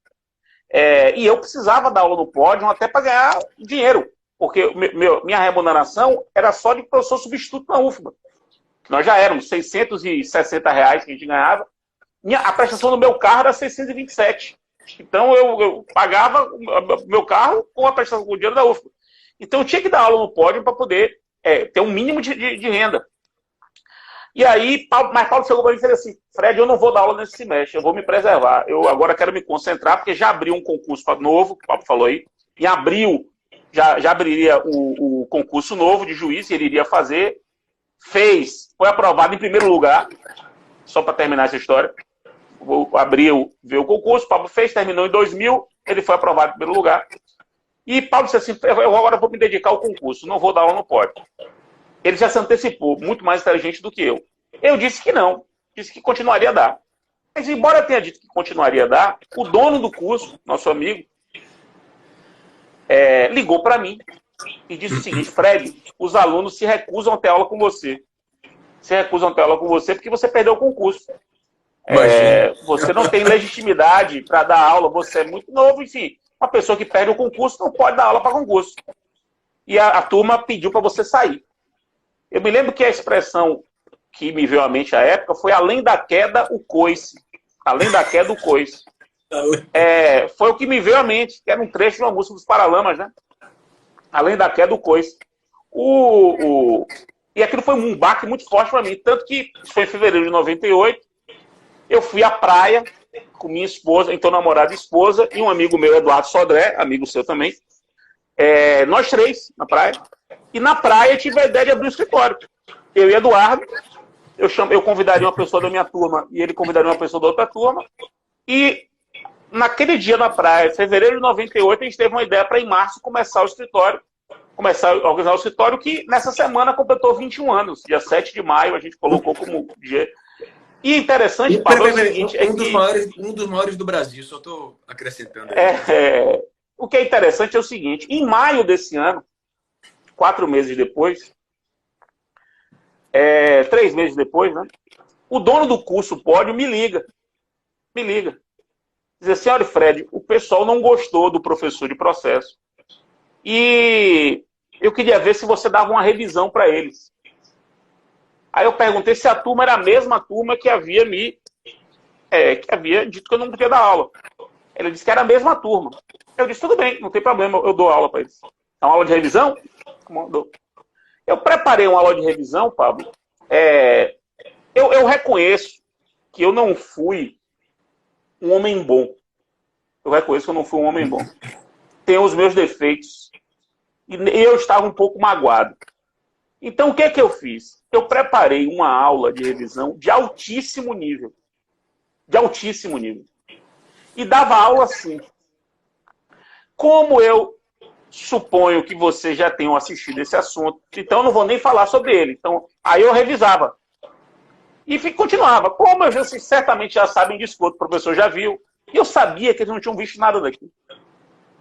e eu precisava dar aula no pódio até para ganhar dinheiro, porque minha remuneração era só de professor substituto na UFBA. Nós já éramos R$660 que a gente ganhava, a prestação do meu carro era 627. Então eu pagava o meu carro com a prestação com o dinheiro da UFBA. Então eu tinha que dar aula no pódio para poder ter um mínimo de renda. E aí, mas Paulo chegou para mim e disse assim, Fred, eu não vou dar aula nesse semestre, eu vou me preservar. Eu agora quero me concentrar, porque já abriu um concurso novo, o Paulo falou aí. Em abril, já abriria o concurso novo de juiz, que ele iria fazer. Foi aprovado em primeiro lugar, só para terminar essa história. Abril, veio o concurso, Paulo fez, terminou em 2000, ele foi aprovado em primeiro lugar. E Paulo disse assim, eu agora vou me dedicar ao concurso, não vou dar aula no pódio. Ele já se antecipou, muito mais inteligente do que eu. Eu disse que não, disse que continuaria a dar. Mas, embora eu tenha dito que continuaria a dar, o dono do curso, nosso amigo, ligou para mim e disse o seguinte, Fred, os alunos se recusam a ter aula com você. Se recusam a ter aula com você porque você perdeu o concurso. Você não tem legitimidade para dar aula, você é muito novo, enfim. Uma pessoa que perde o concurso não pode dar aula para concurso. E a turma pediu para você sair. Eu me lembro que a expressão que me veio à mente à época foi além da queda, o coice. Além da queda, o coice. Foi o que me veio à mente, que era um trecho de uma música dos Paralamas, né? Além da queda, o coice. E aquilo foi um baque muito forte para mim. Tanto que foi em fevereiro de 98, eu fui à praia com minha esposa, então namorada e esposa, e um amigo meu, Eduardo Sodré, amigo seu também. Nós 3 na praia. E na praia tive a ideia de abrir um escritório. Eu e Eduardo, eu convidaria uma pessoa da minha turma e ele convidaria uma pessoa da outra turma. E naquele dia na praia, fevereiro de 98, a gente teve uma ideia para em março começar o escritório. Começar a organizar o escritório que nessa semana completou 21 anos. Dia 7 de maio a gente colocou como dia. E interessante, Pablo, é o seguinte... Um dos maiores do Brasil, só estou acrescentando. O que é interessante é o seguinte, em maio desse ano, 4 meses depois, 3 meses depois, né? O dono do curso Pódio me liga. Diz assim, olha, Fred, o pessoal não gostou do professor de processo. E eu queria ver se você dava uma revisão para eles. Aí eu perguntei se a turma era a mesma turma que havia que havia dito que eu não podia dar aula. Ele disse que era a mesma turma. Eu disse, tudo bem, não tem problema, eu dou aula para eles. É uma aula de revisão? Eu preparei uma aula de revisão, Pablo. Eu reconheço que eu não fui um homem bom. Eu reconheço que eu não fui um homem bom. Tenho os meus defeitos. E eu estava um pouco magoado. Então, o que é que eu fiz? Eu preparei uma aula de revisão de altíssimo nível. De altíssimo nível. E dava aula assim. Como eu suponho que vocês já tenham assistido esse assunto, então eu não vou nem falar sobre ele. Então, aí eu revisava. E continuava. Como vocês certamente já sabem disso, o outro professor já viu. E eu sabia que eles não tinham visto nada daqui.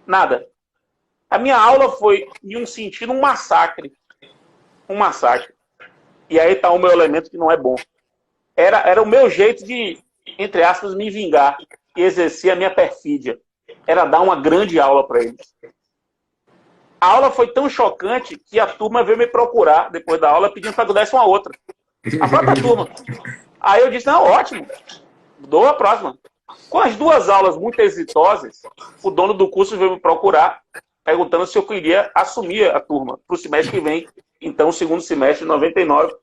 Nada. A minha aula foi, em um sentido, um massacre. Um massacre. E aí está o meu elemento que não é bom. Era o meu jeito de, entre aspas, me vingar e exercer a minha perfídia. Era dar uma grande aula para eles. A aula foi tão chocante que a turma veio me procurar depois da aula pedindo para que eu desse uma outra. A própria turma. Aí eu disse, não, ótimo. Dou a próxima. Com as 2 aulas muito exitosas, o dono do curso veio me procurar perguntando se eu queria assumir a turma para o semestre que vem, então o segundo semestre de 99.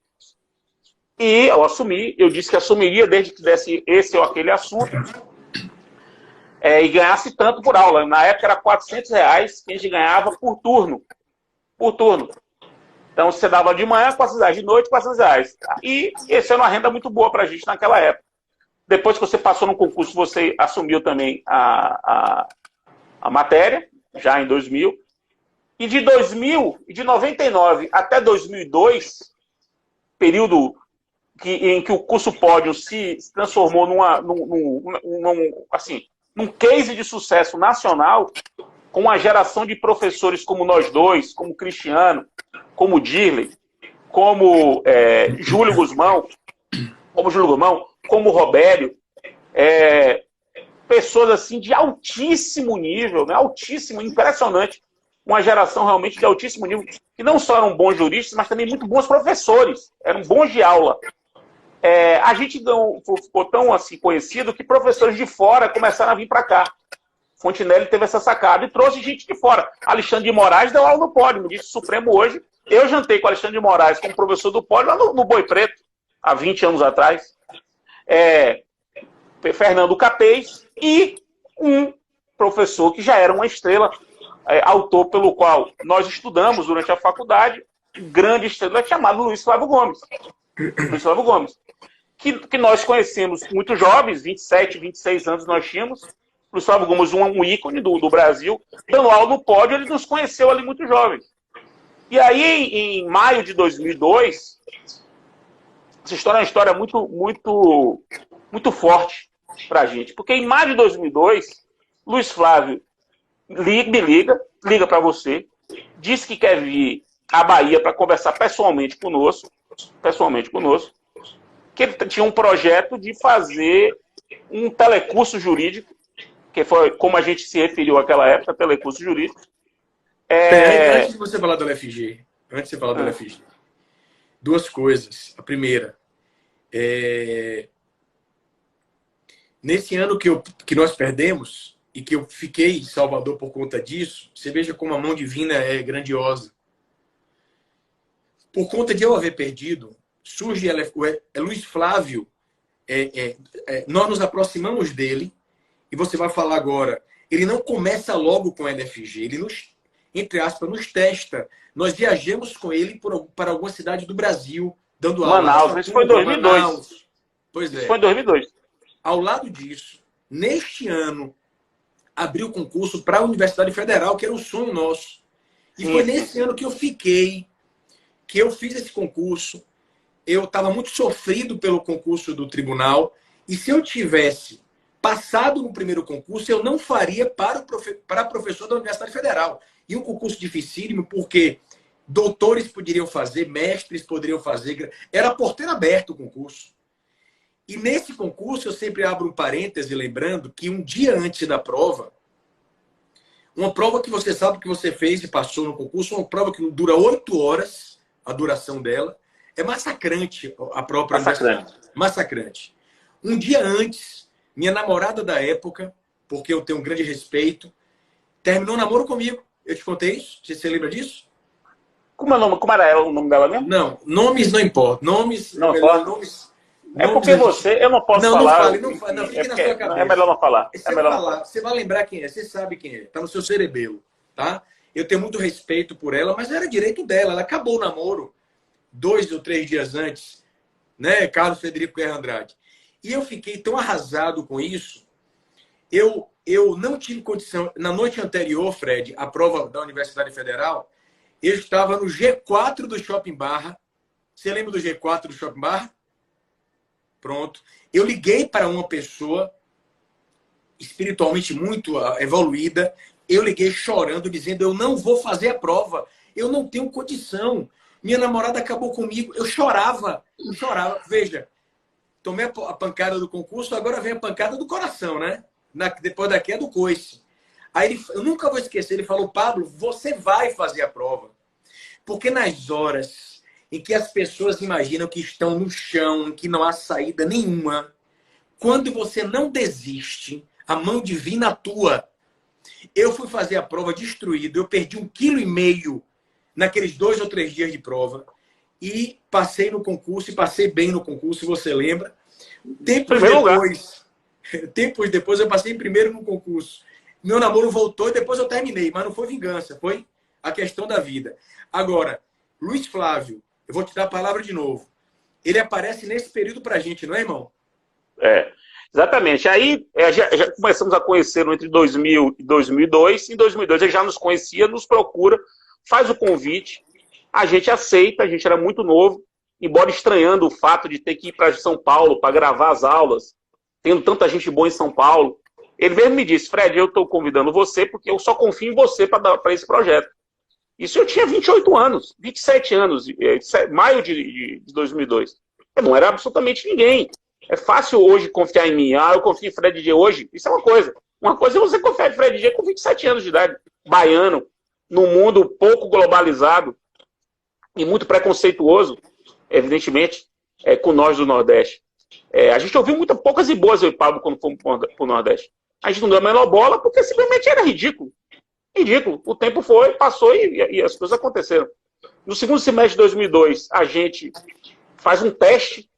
E eu assumi, eu disse que assumiria desde que desse esse ou aquele assunto e ganhasse tanto por aula. Na época era R$400 que a gente ganhava por turno. Por turno. Então você dava de manhã, R$400, de noite, R$400. E essa era uma renda muito boa para a gente naquela época. Depois que você passou no concurso, você assumiu também a matéria, já em 2000. E de 2000, e de 99 até 2002, período em que o curso Pódio se transformou num case de sucesso nacional, com uma geração de professores como nós dois, como Cristiano, como Dirley, como Júlio Guzmão, como Robério, pessoas assim de altíssimo nível, né? Altíssimo, impressionante, uma geração realmente de altíssimo nível, que não só eram bons juristas, mas também muito bons professores, eram bons de aula. A gente ficou tão assim conhecido que professores de fora começaram a vir para cá. Fontinelli teve essa sacada e trouxe gente de fora. Alexandre de Moraes deu aula no Pódio, no Disse Supremo hoje. Eu jantei com Alexandre de Moraes como professor do Pódio lá no Boi Preto, há 20 anos atrás. Fernando Capês e um professor que já era uma estrela, autor pelo qual nós estudamos durante a faculdade, grande estrela chamado Luiz Flávio Gomes. Luiz Flávio Gomes. Que nós conhecemos muito jovens, 27, 26 anos nós tínhamos. Luiz Flávio Gomes, um ícone do Brasil, dando aula no Pódio, ele nos conheceu ali muito jovens. E aí, em maio de 2002, essa história é uma história muito, muito, muito forte pra gente. Porque em maio de 2002, Luiz Flávio me liga para você, diz que quer vir à Bahia para conversar pessoalmente conosco, que ele tinha um projeto de fazer um telecurso jurídico, que foi como a gente se referiu àquela época, telecurso jurídico. Antes de você falar do LFG, duas coisas. A primeira, nesse ano que nós perdemos e que eu fiquei em Salvador por conta disso, você veja como a mão divina é grandiosa. Por conta de eu haver perdido, surge Luiz Flávio, nós nos aproximamos dele, e você vai falar agora, ele não começa logo com o LFG, ele nos, entre aspas, nos testa. Nós viajamos com ele para alguma cidade do Brasil, dando aula. Manaus, isso foi em 2002. Manaus. Pois é. Isso foi em 2002. Ao lado disso, neste ano, abriu o concurso para a Universidade Federal, que era um sonho nosso. E foi nesse ano que eu fiz esse concurso. eu estava muito sofrido pelo concurso do tribunal, e se eu tivesse passado no primeiro concurso, eu não faria para professor da Universidade Federal. E um concurso dificílimo, porque doutores poderiam fazer, mestres poderiam fazer, era porteiro aberto o concurso. E nesse concurso, eu sempre abro um parêntese, lembrando que um dia antes da prova, uma prova que você sabe que você fez e passou no concurso, uma prova que dura 8 horas, a duração dela, é massacrante a própria Massacrante. Massacrante. Um dia antes, minha namorada da época, porque eu tenho um grande respeito, terminou o namoro comigo. Eu te contei isso? Você lembra disso? Como era o nome dela mesmo? Não, nomes não importam. Nomes, não importa. Nomes, é porque eu não posso falar. Não fale, não fique na sua cabeça. É melhor não falar. Você vai lembrar quem é, você sabe quem é. Tá no seu cerebelo, tá? Eu tenho muito respeito por ela, mas era direito dela. Ela acabou o namoro 2 ou 3 dias antes, né? Carlos Frederico Guerra Andrade. E eu fiquei tão arrasado com isso. Eu não tive condição. Na noite anterior, Fred, a prova da Universidade Federal, eu estava no G4 do Shopping Barra. Você lembra do G4 do Shopping Barra? Pronto. Eu liguei para uma pessoa espiritualmente muito evoluída. Eu liguei chorando, dizendo: eu não vou fazer a prova. Eu não tenho condição. Minha namorada acabou comigo. Eu chorava. Veja, tomei a pancada do concurso, agora vem a pancada do coração, né? Depois daqui é do coice. Aí eu nunca vou esquecer, ele falou: Pablo, você vai fazer a prova. Porque nas horas em que as pessoas imaginam que estão no chão, que não há saída nenhuma, quando você não desiste, a mão divina atua. Eu fui fazer a prova destruído, eu perdi 1,5 kg naqueles 2 ou 3 dias de prova e passei no concurso, e passei bem no concurso, você lembra? Tempos depois eu passei em primeiro no concurso. Meu namoro voltou e depois eu terminei, mas não foi vingança, foi a questão da vida. Agora, Luiz Flávio, eu vou te dar a palavra de novo. Ele aparece nesse período pra gente, não é, irmão? Exatamente. Aí já começamos a conhecê-lo entre 2000 e 2002. Em 2002 ele já nos conhecia, nos procura, faz o convite, a gente aceita, a gente era muito novo, embora estranhando o fato de ter que ir para São Paulo para gravar as aulas, tendo tanta gente boa em São Paulo. Ele mesmo me disse: Fred, eu estou convidando você porque eu só confio em você para esse projeto. Isso eu tinha 28 anos, 27 anos, maio de 2002. Eu não era absolutamente ninguém. É fácil hoje confiar em mim. Eu confio em Fred G hoje. Isso é uma coisa. Uma coisa é você confiar em Fred G com 27 anos de idade, baiano, num mundo pouco globalizado e muito preconceituoso, evidentemente, com nós do Nordeste. A gente ouviu poucas e boas, eu e Pablo, quando fomos para o Nordeste. A gente não deu a menor bola porque simplesmente era ridículo. Ridículo. O tempo foi, passou e as coisas aconteceram. No segundo semestre de 2002, a gente faz um teste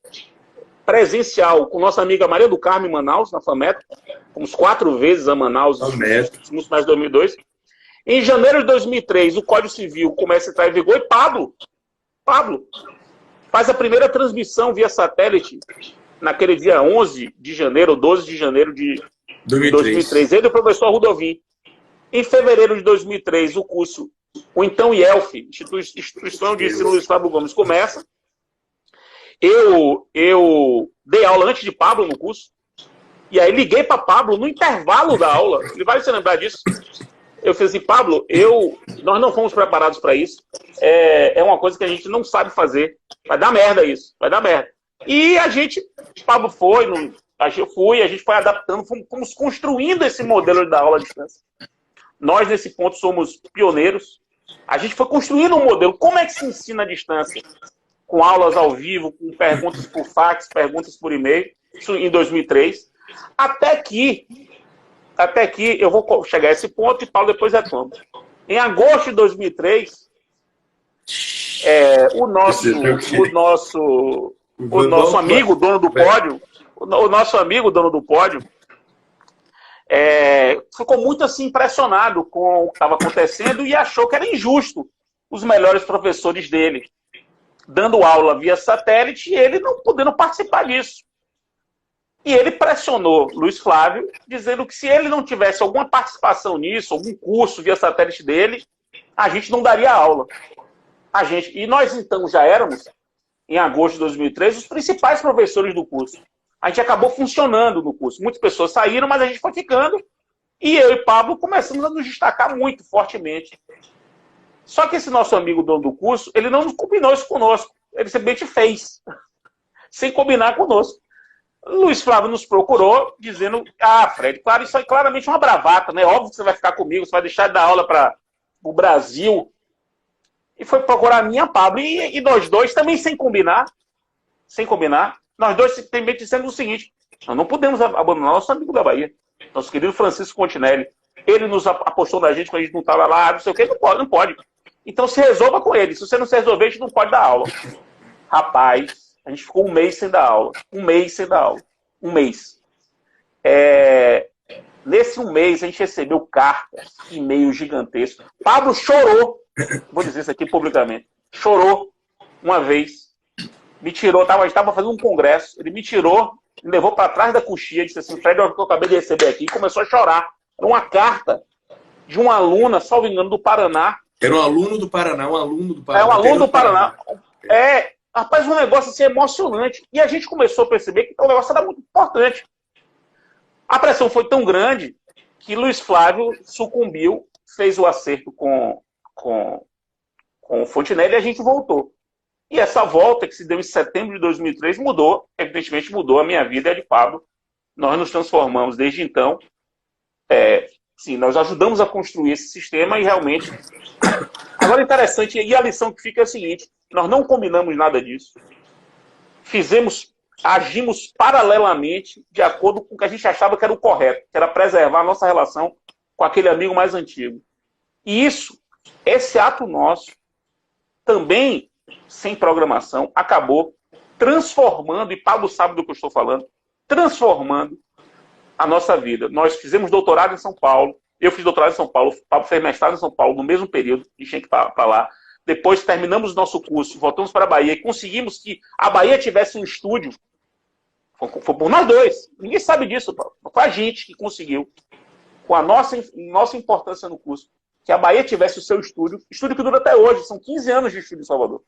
presencial com nossa amiga Maria do Carmo em Manaus, na FAMETO. Fomos 4 vezes a Manaus no segundo semestre de 2002. Em janeiro de 2003, o Código Civil começa a entrar em vigor e Pablo faz a primeira transmissão via satélite naquele dia 11 de janeiro, ou 12 de janeiro de 2003. Ele e o professor Rudovim. Em fevereiro de 2003, o curso, o então IELF, Instituição de Ensino Luiz Flávio Gomes, começa. Eu dei aula antes de Pablo no curso. E aí liguei para Pablo no intervalo da aula. Ele vai se lembrar disso. Eu falei assim: Pablo, nós não fomos preparados para isso. É uma coisa que a gente não sabe fazer. Vai dar merda isso. Vai dar merda. E Pablo foi, eu fui, a gente foi adaptando, fomos construindo esse modelo da aula à distância. Nós, nesse ponto, somos pioneiros. A gente foi construindo um modelo. Como é que se ensina à distância? Com aulas ao vivo, com perguntas por fax, perguntas por e-mail. Isso em 2003. Até que eu vou chegar a esse ponto e Paulo depois retoma. Em agosto de 2003, o nosso amigo, dono do pódio, ficou muito assim impressionado com o que estava acontecendo e achou que era injusto os melhores professores dele dando aula via satélite e ele não podendo participar disso. E ele pressionou Luiz Flávio, dizendo que se ele não tivesse alguma participação nisso, algum curso via satélite dele, a gente não daria aula. E nós então já éramos em agosto de 2013, os principais professores do curso. A gente acabou funcionando no curso. Muitas pessoas saíram, mas a gente foi ficando. E eu e Pablo começamos a nos destacar muito fortemente. Só que esse nosso amigo dono do curso, ele não combinou isso conosco. Ele simplesmente fez, sem combinar conosco. Luiz Flávio nos procurou, dizendo, Fred, claro, isso é claramente uma bravata, né? Óbvio que você vai ficar comigo, você vai deixar de dar aula para o Brasil. E foi procurar a minha, Pablo, e nós dois também sem combinar, nós dois simplesmente dizendo o seguinte, nós não podemos abandonar nosso amigo da Bahia, nosso querido Francisco Continelli. Ele nos apostou na gente quando a gente não estava lá, não sei o que, não pode. Então se resolva com ele, se você não se resolver, a gente não pode dar aula. Rapaz, a gente ficou um mês sem dar aula. Um mês. Nesse um mês, a gente recebeu cartas, e-mails gigantescos. Pablo chorou, vou dizer isso aqui publicamente, chorou uma vez, me tirou, a gente estava fazendo um congresso, ele me tirou, me levou para trás da coxia, disse assim, Fred, eu acabei de receber aqui, e começou a chorar. Era uma carta de uma aluna, salvo engano, do Paraná. Era um aluno do Paraná. Um aluno do Paraná. Rapaz, um negócio assim emocionante. E a gente começou a perceber que o negócio era muito importante. A pressão foi tão grande que Luiz Flávio sucumbiu, fez o acerto com o Fontenelle e a gente voltou. E essa volta, que se deu em setembro de 2003, evidentemente mudou a minha vida e a de Pablo. Nós nos transformamos desde então. Sim, nós ajudamos a construir esse sistema e realmente... Agora, interessante, e a lição que fica é a seguinte, nós não combinamos nada disso. Agimos paralelamente de acordo com o que a gente achava que era o correto, que era preservar a nossa relação com aquele amigo mais antigo. E esse ato nosso, também sem programação, acabou transformando, e Pablo sabe do que eu estou falando, transformando a nossa vida. Nós fizemos doutorado em São Paulo, eu fiz doutorado em São Paulo, o Pablo fez mestrado em São Paulo, no mesmo período, a gente tinha que ir para lá. Depois terminamos o nosso curso, voltamos para a Bahia e conseguimos que a Bahia tivesse um estúdio. Foi por nós dois. Ninguém sabe disso, Paulo. Foi a gente que conseguiu, com a nossa importância no curso, que a Bahia tivesse o seu estúdio que dura até hoje, são 15 anos de estúdio em Salvador.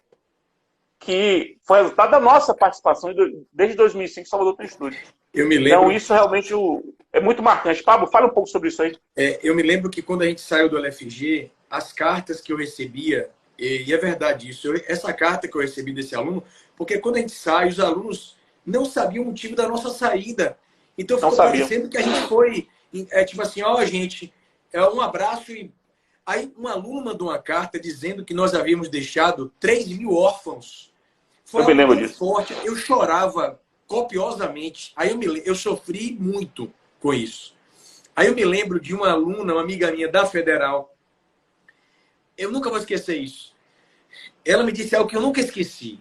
Que foi resultado da nossa participação, desde 2005 Salvador tem estúdio. Eu me lembro... Então isso realmente é muito marcante. Pablo, fala um pouco sobre isso aí. Eu me lembro que quando a gente saiu do LFG, as cartas que eu recebia, e é verdade isso, essa carta que eu recebi desse aluno, porque quando a gente sai, os alunos não sabiam o motivo da nossa saída. Então ficou parecendo que a gente foi, tipo assim, gente, um abraço e... Aí um aluno mandou uma carta dizendo que nós havíamos deixado 3.000 órfãos. Foi eu me lembro disso. Forte. Eu chorava copiosamente. Aí eu sofri muito com isso. Aí eu me lembro de uma aluna, uma amiga minha da Federal. Eu nunca vou esquecer isso. Ela me disse algo que eu nunca esqueci.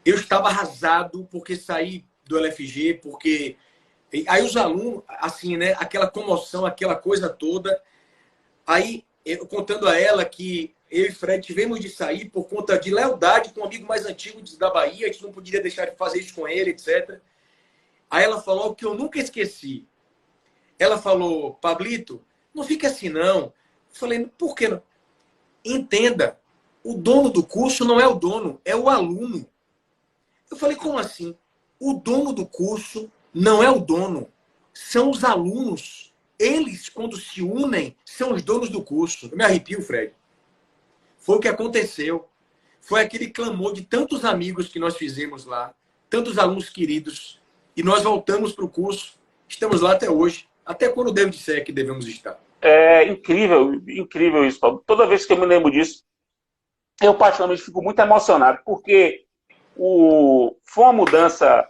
Eu estava arrasado porque saí do LFG, porque... Aí os alunos, assim, né? Aquela comoção, aquela coisa toda. Aí, eu contando a ela que eu e Fred tivemos de sair por conta de lealdade com um amigo mais antigo da Bahia, a gente não podia deixar de fazer isso com ele, etc. Aí ela falou o que eu nunca esqueci. Ela falou, Pablito, não fica assim não. Eu falei, por que não? Entenda, o dono do curso não é o dono, é o aluno. Eu falei, como assim? O dono do curso não é o dono, são os alunos. Eles, quando se unem, são os donos do curso. Eu me arrepio, Fred. Foi o que aconteceu. Foi aquele clamor de tantos amigos que nós fizemos lá, tantos alunos queridos, e nós voltamos para o curso. Estamos lá até hoje, até quando o David disser que devemos estar. É incrível, incrível isso, Paulo. Toda vez que eu me lembro disso, eu particularmente fico muito emocionado, porque foi uma mudança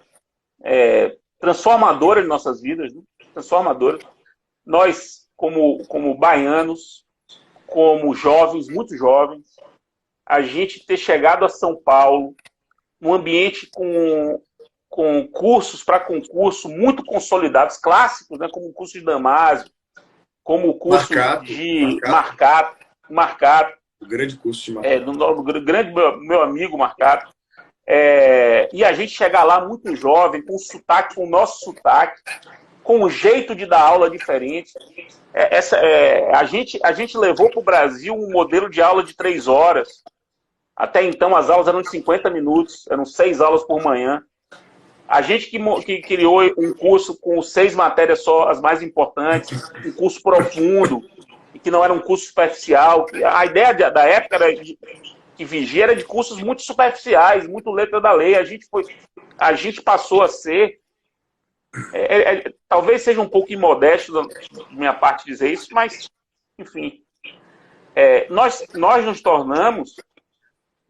transformadora em nossas vidas, né? Transformadora. Nós, como baianos, como jovens, muito jovens, a gente ter chegado a São Paulo, num ambiente com cursos para concurso muito consolidados, clássicos, né, como o curso de Damásio, como o curso de Marcato. O grande curso de Marcato. Do grande meu amigo Marcato. E a gente chegar lá muito jovem, com sotaque, com o nosso sotaque, com um jeito de dar aula diferente. A gente levou para o Brasil um modelo de aula de 3 horas. Até então, as aulas eram de 50 minutos, eram 6 aulas por manhã. A gente que criou um curso com 6 matérias só, as mais importantes, um curso profundo, e que não era um curso superficial. A ideia da época era que Vigia era de cursos muito superficiais, muito letra da lei. A gente passou a ser... talvez seja um pouco imodesto da minha parte dizer isso, mas, enfim, nós nos tornamos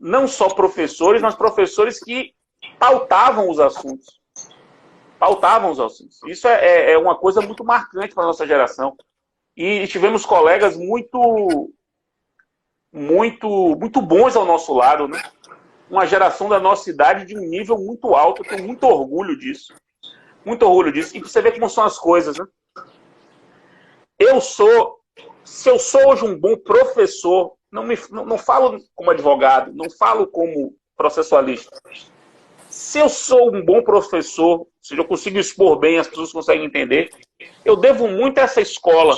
não só professores, mas professores que pautavam os assuntos. Pautavam os assuntos. Isso é uma coisa muito marcante para a nossa geração. E tivemos colegas muito bons ao nosso lado, né? Uma geração da nossa idade de um nível muito alto. Eu tenho muito orgulho disso. Muito orgulho disso. E você vê como são as coisas, né? Se eu sou hoje um bom professor, não falo como advogado, não falo como processualista. Se eu sou um bom professor, se eu consigo expor bem, as pessoas conseguem entender, eu devo muito a essa escola.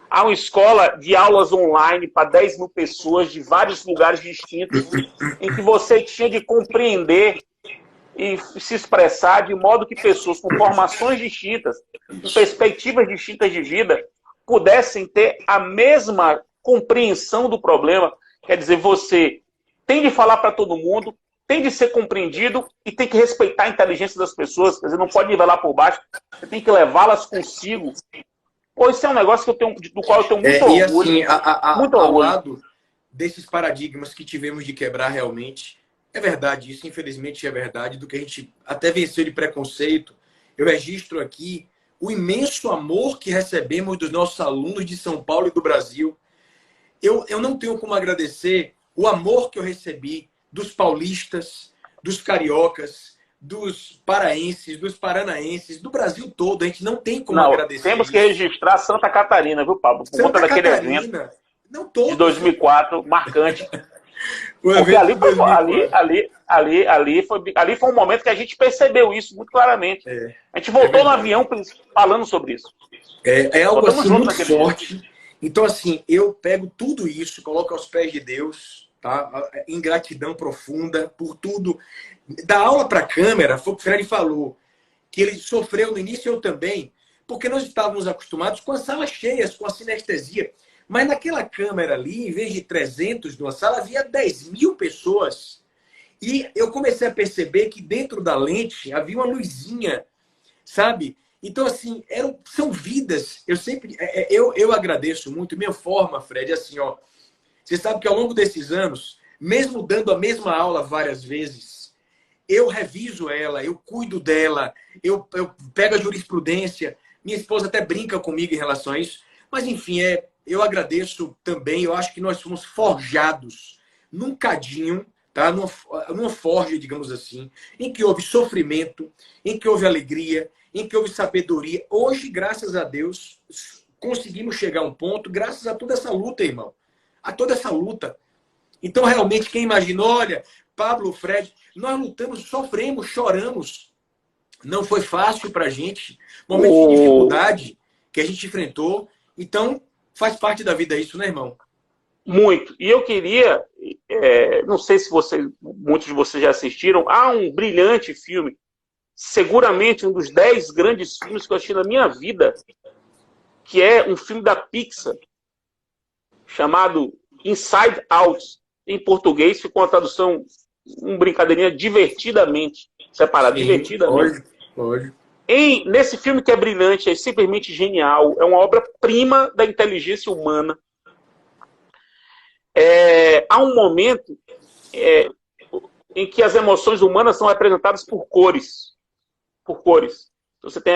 Há uma escola de aulas online para 10 mil pessoas de vários lugares distintos, em que você tinha de compreender e se expressar de modo que pessoas com formações distintas, com perspectivas distintas de vida, pudessem ter a mesma compreensão do problema. Quer dizer, você tem de falar para todo mundo, tem de ser compreendido e tem que respeitar a inteligência das pessoas. Quer dizer, não pode nivelar por baixo, você tem que levá-las consigo. Pô, isso é um negócio do qual eu tenho muito orgulho. E assim, muito ao orgulho. lado desses paradigmas que tivemos de quebrar realmente, é verdade, isso infelizmente é verdade, do que a gente até venceu de preconceito. Eu registro aqui o imenso amor que recebemos dos nossos alunos de São Paulo e do Brasil. Eu não tenho como agradecer o amor que eu recebi dos paulistas, dos cariocas, dos paraenses, dos paranaenses, do Brasil todo. A gente não tem como agradecer. Temos que registrar Santa Catarina, viu, Pablo? Por conta daquele evento de 2004, marcante. Porque ali foi um momento que a gente percebeu isso muito claramente. A gente voltou no avião falando sobre isso. É algo assim muito forte. Então, assim, eu pego tudo isso, coloco aos pés de Deus, tá? Em gratidão profunda por tudo. Da aula para a câmera, foi o que o Fred falou, que ele sofreu no início, eu também, porque nós estávamos acostumados com as salas cheias, com a sinestesia. Mas naquela câmera ali, em vez de 300 numa sala, havia 10 mil pessoas. E eu comecei a perceber que dentro da lente havia uma luzinha, sabe? Então, assim, são vidas. Eu agradeço muito. Minha forma, Fred, é assim, ó. Você sabe que ao longo desses anos, mesmo dando a mesma aula várias vezes, eu reviso ela, eu cuido dela, eu pego a jurisprudência. Minha esposa até brinca comigo em relação a isso. Mas, enfim, eu agradeço também. Eu acho que nós fomos forjados num cadinho, tá? Numa forja, digamos assim, em que houve sofrimento, em que houve alegria, em que houve sabedoria. Hoje, graças a Deus, conseguimos chegar a um ponto, graças a toda essa luta, irmão. A toda essa luta. Então, realmente, quem imaginou, olha, Pablo, Fred, nós lutamos, sofremos, choramos. Não foi fácil pra gente. Momentos de dificuldade que a gente enfrentou. Então, faz parte da vida isso, né, irmão? Muito. E eu queria, não sei se muitos de vocês já assistiram, há um brilhante filme, seguramente um dos 10 grandes filmes que eu assisti na minha vida, que é um filme da Pixar, chamado Inside Out. Em português ficou uma tradução, uma brincadeirinha, divertidamente. Separado, divertidamente. Pode. Nesse filme que é brilhante, é simplesmente genial, é uma obra-prima da inteligência humana. Há um momento em que as emoções humanas são representadas por cores. Por cores. Então, você tem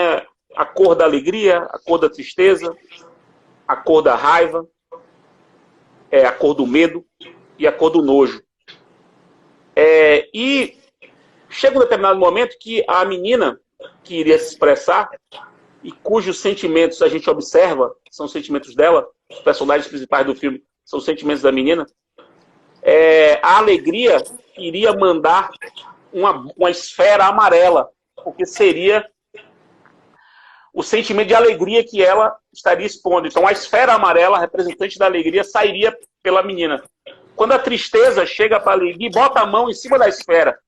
a cor da alegria, a cor da tristeza, a cor da raiva, a cor do medo e a cor do nojo. E chega um determinado momento que a menina que iria se expressar e cujos sentimentos a gente observa, são os sentimentos dela, os personagens principais do filme são os sentimentos da menina, a alegria iria mandar uma esfera amarela, porque seria o sentimento de alegria que ela estaria expondo. Então a esfera amarela, representante da alegria, sairia pela menina. quando a tristeza chega para a alegria e bota a mão em cima da esfera.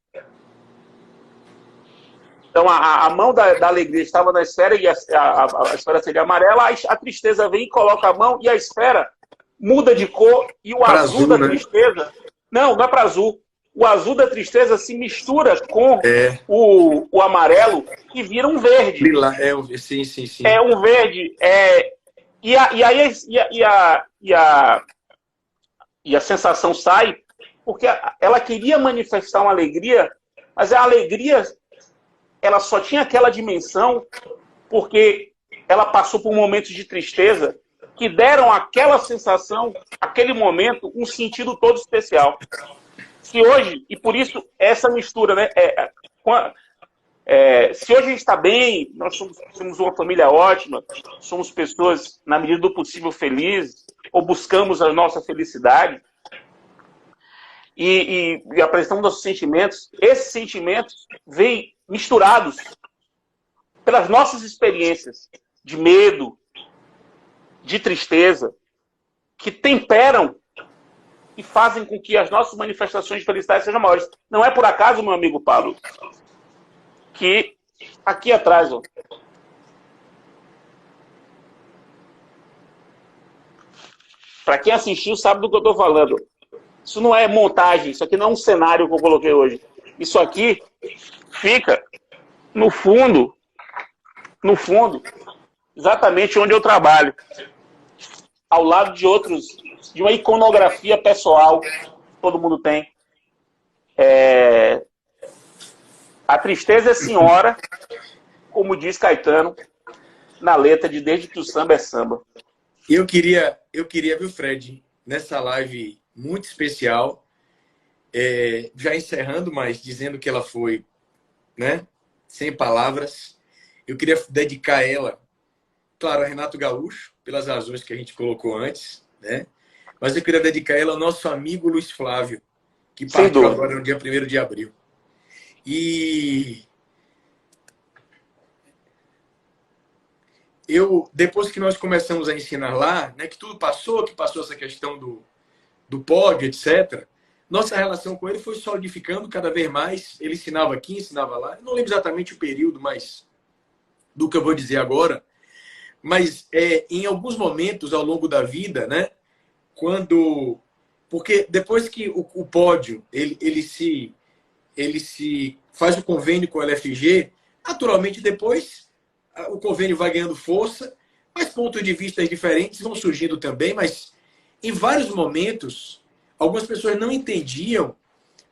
Então, a mão da alegria estava na esfera e a esfera seria amarela, a tristeza vem e coloca a mão e a esfera muda de cor e o azul da tristeza... Não é para azul. O azul da tristeza se mistura com o amarelo e vira um verde. Sim. É um verde. E a sensação sai porque ela queria manifestar uma alegria, mas a alegria ela só tinha aquela dimensão porque ela passou por momentos de tristeza que deram àquela sensação, aquele momento, um sentido todo especial. Se hoje, e por isso essa mistura, né? Se hoje a gente está bem, nós somos uma família ótima, somos pessoas, na medida do possível, felizes, ou buscamos a nossa felicidade, e apresentamos nossos sentimentos, esses sentimentos vêm misturados pelas nossas experiências de medo, de tristeza, que temperam e fazem com que as nossas manifestações de felicidade sejam maiores. Não é por acaso, meu amigo Pablo, que aqui atrás, ó, para quem assistiu sabe do que eu estou falando. Isso não é montagem, isso aqui não é um cenário que eu coloquei hoje. Isso aqui fica no fundo, exatamente onde eu trabalho, ao lado de uma iconografia pessoal que todo mundo tem. A tristeza é senhora, como diz Caetano, na letra de Desde que o Samba é Samba. Eu queria, viu, Fred, nessa live muito especial, já encerrando, mas dizendo que ela foi, né, sem palavras, eu queria dedicar ela, claro, a Renato Gaúcho, pelas razões que a gente colocou antes, né? Mas eu queria dedicar ela ao nosso amigo Luiz Flávio, que partiu agora no dia 1º de abril. E depois que nós começamos a ensinar lá, né, que tudo passou, essa questão do pódio, etc., nossa relação com ele foi solidificando cada vez mais. Ele ensinava aqui, ensinava lá. Eu não lembro exatamente o período, mas do que eu vou dizer agora. Mas em alguns momentos ao longo da vida, né, porque depois que o pódio ele se faz o convênio com o LFG, naturalmente depois o convênio vai ganhando força, mas pontos de vista diferentes vão surgindo também, mas em vários momentos algumas pessoas não entendiam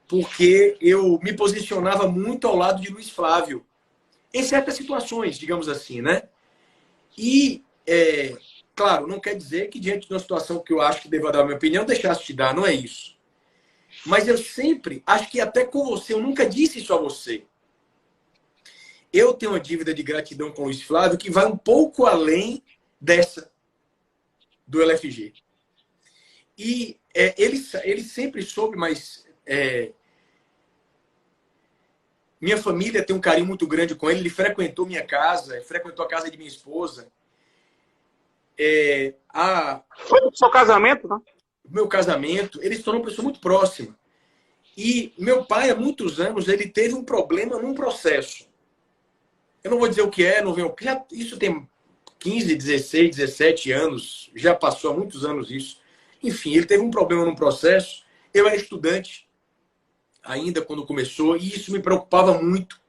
porque eu me posicionava muito ao lado de Luiz Flávio em certas situações, digamos assim, né? E, claro, não quer dizer que diante de uma situação que eu acho que deva dar a minha opinião, deixasse de dar, não é isso. Mas eu sempre, acho que até com você, eu nunca disse isso a você. Eu tenho uma dívida de gratidão com o Luiz Flávio que vai um pouco além dessa do LFG. E ele sempre soube, mas minha família tem um carinho muito grande com ele. Ele frequentou minha casa, frequentou a casa de minha esposa. Foi do seu casamento, né? Meu casamento, ele se tornou uma pessoa muito próxima. E meu pai, há muitos anos, ele teve um problema num processo. Eu não vou dizer o que é, não venho. Isso tem 15, 16, 17 anos, já passou há muitos anos isso. Enfim, ele teve um problema num processo. Eu era estudante ainda quando começou, e isso me preocupava muito.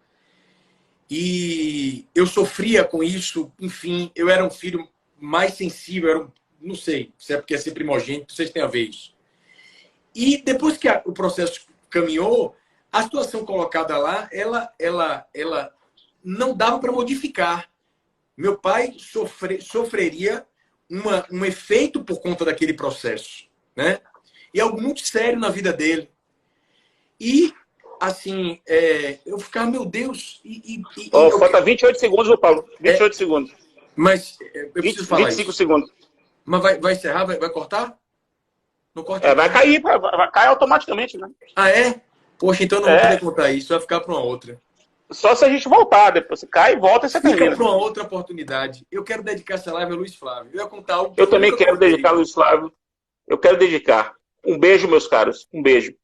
E eu sofria com isso. Enfim, eu era um filho mais sensível, não sei se é porque é ser primogênito, não sei se tem a ver isso. E depois que o processo caminhou, a situação colocada lá, ela não dava para modificar. Meu pai sofreria um efeito por conta daquele processo, né? E algo muito sério na vida dele. E, assim, eu ficava, meu Deus... Falta 28 segundos, Paulo. 28 segundos. Mas eu preciso falar 25 isso. segundos. Mas vai encerrar? Vai cortar? Não corta? Vai cair, vai cair automaticamente, né? Ah, é? Poxa, então eu não vou poder contar isso. Vai ficar para uma outra. Só se a gente voltar. Depois você cai, volta e você termina. Fica para uma outra oportunidade. Eu quero dedicar essa live a Luiz Flávio. Eu ia contar algo. Eu também quero dedicar a Luiz Flávio. Eu quero dedicar. Um beijo, meus caros. Um beijo.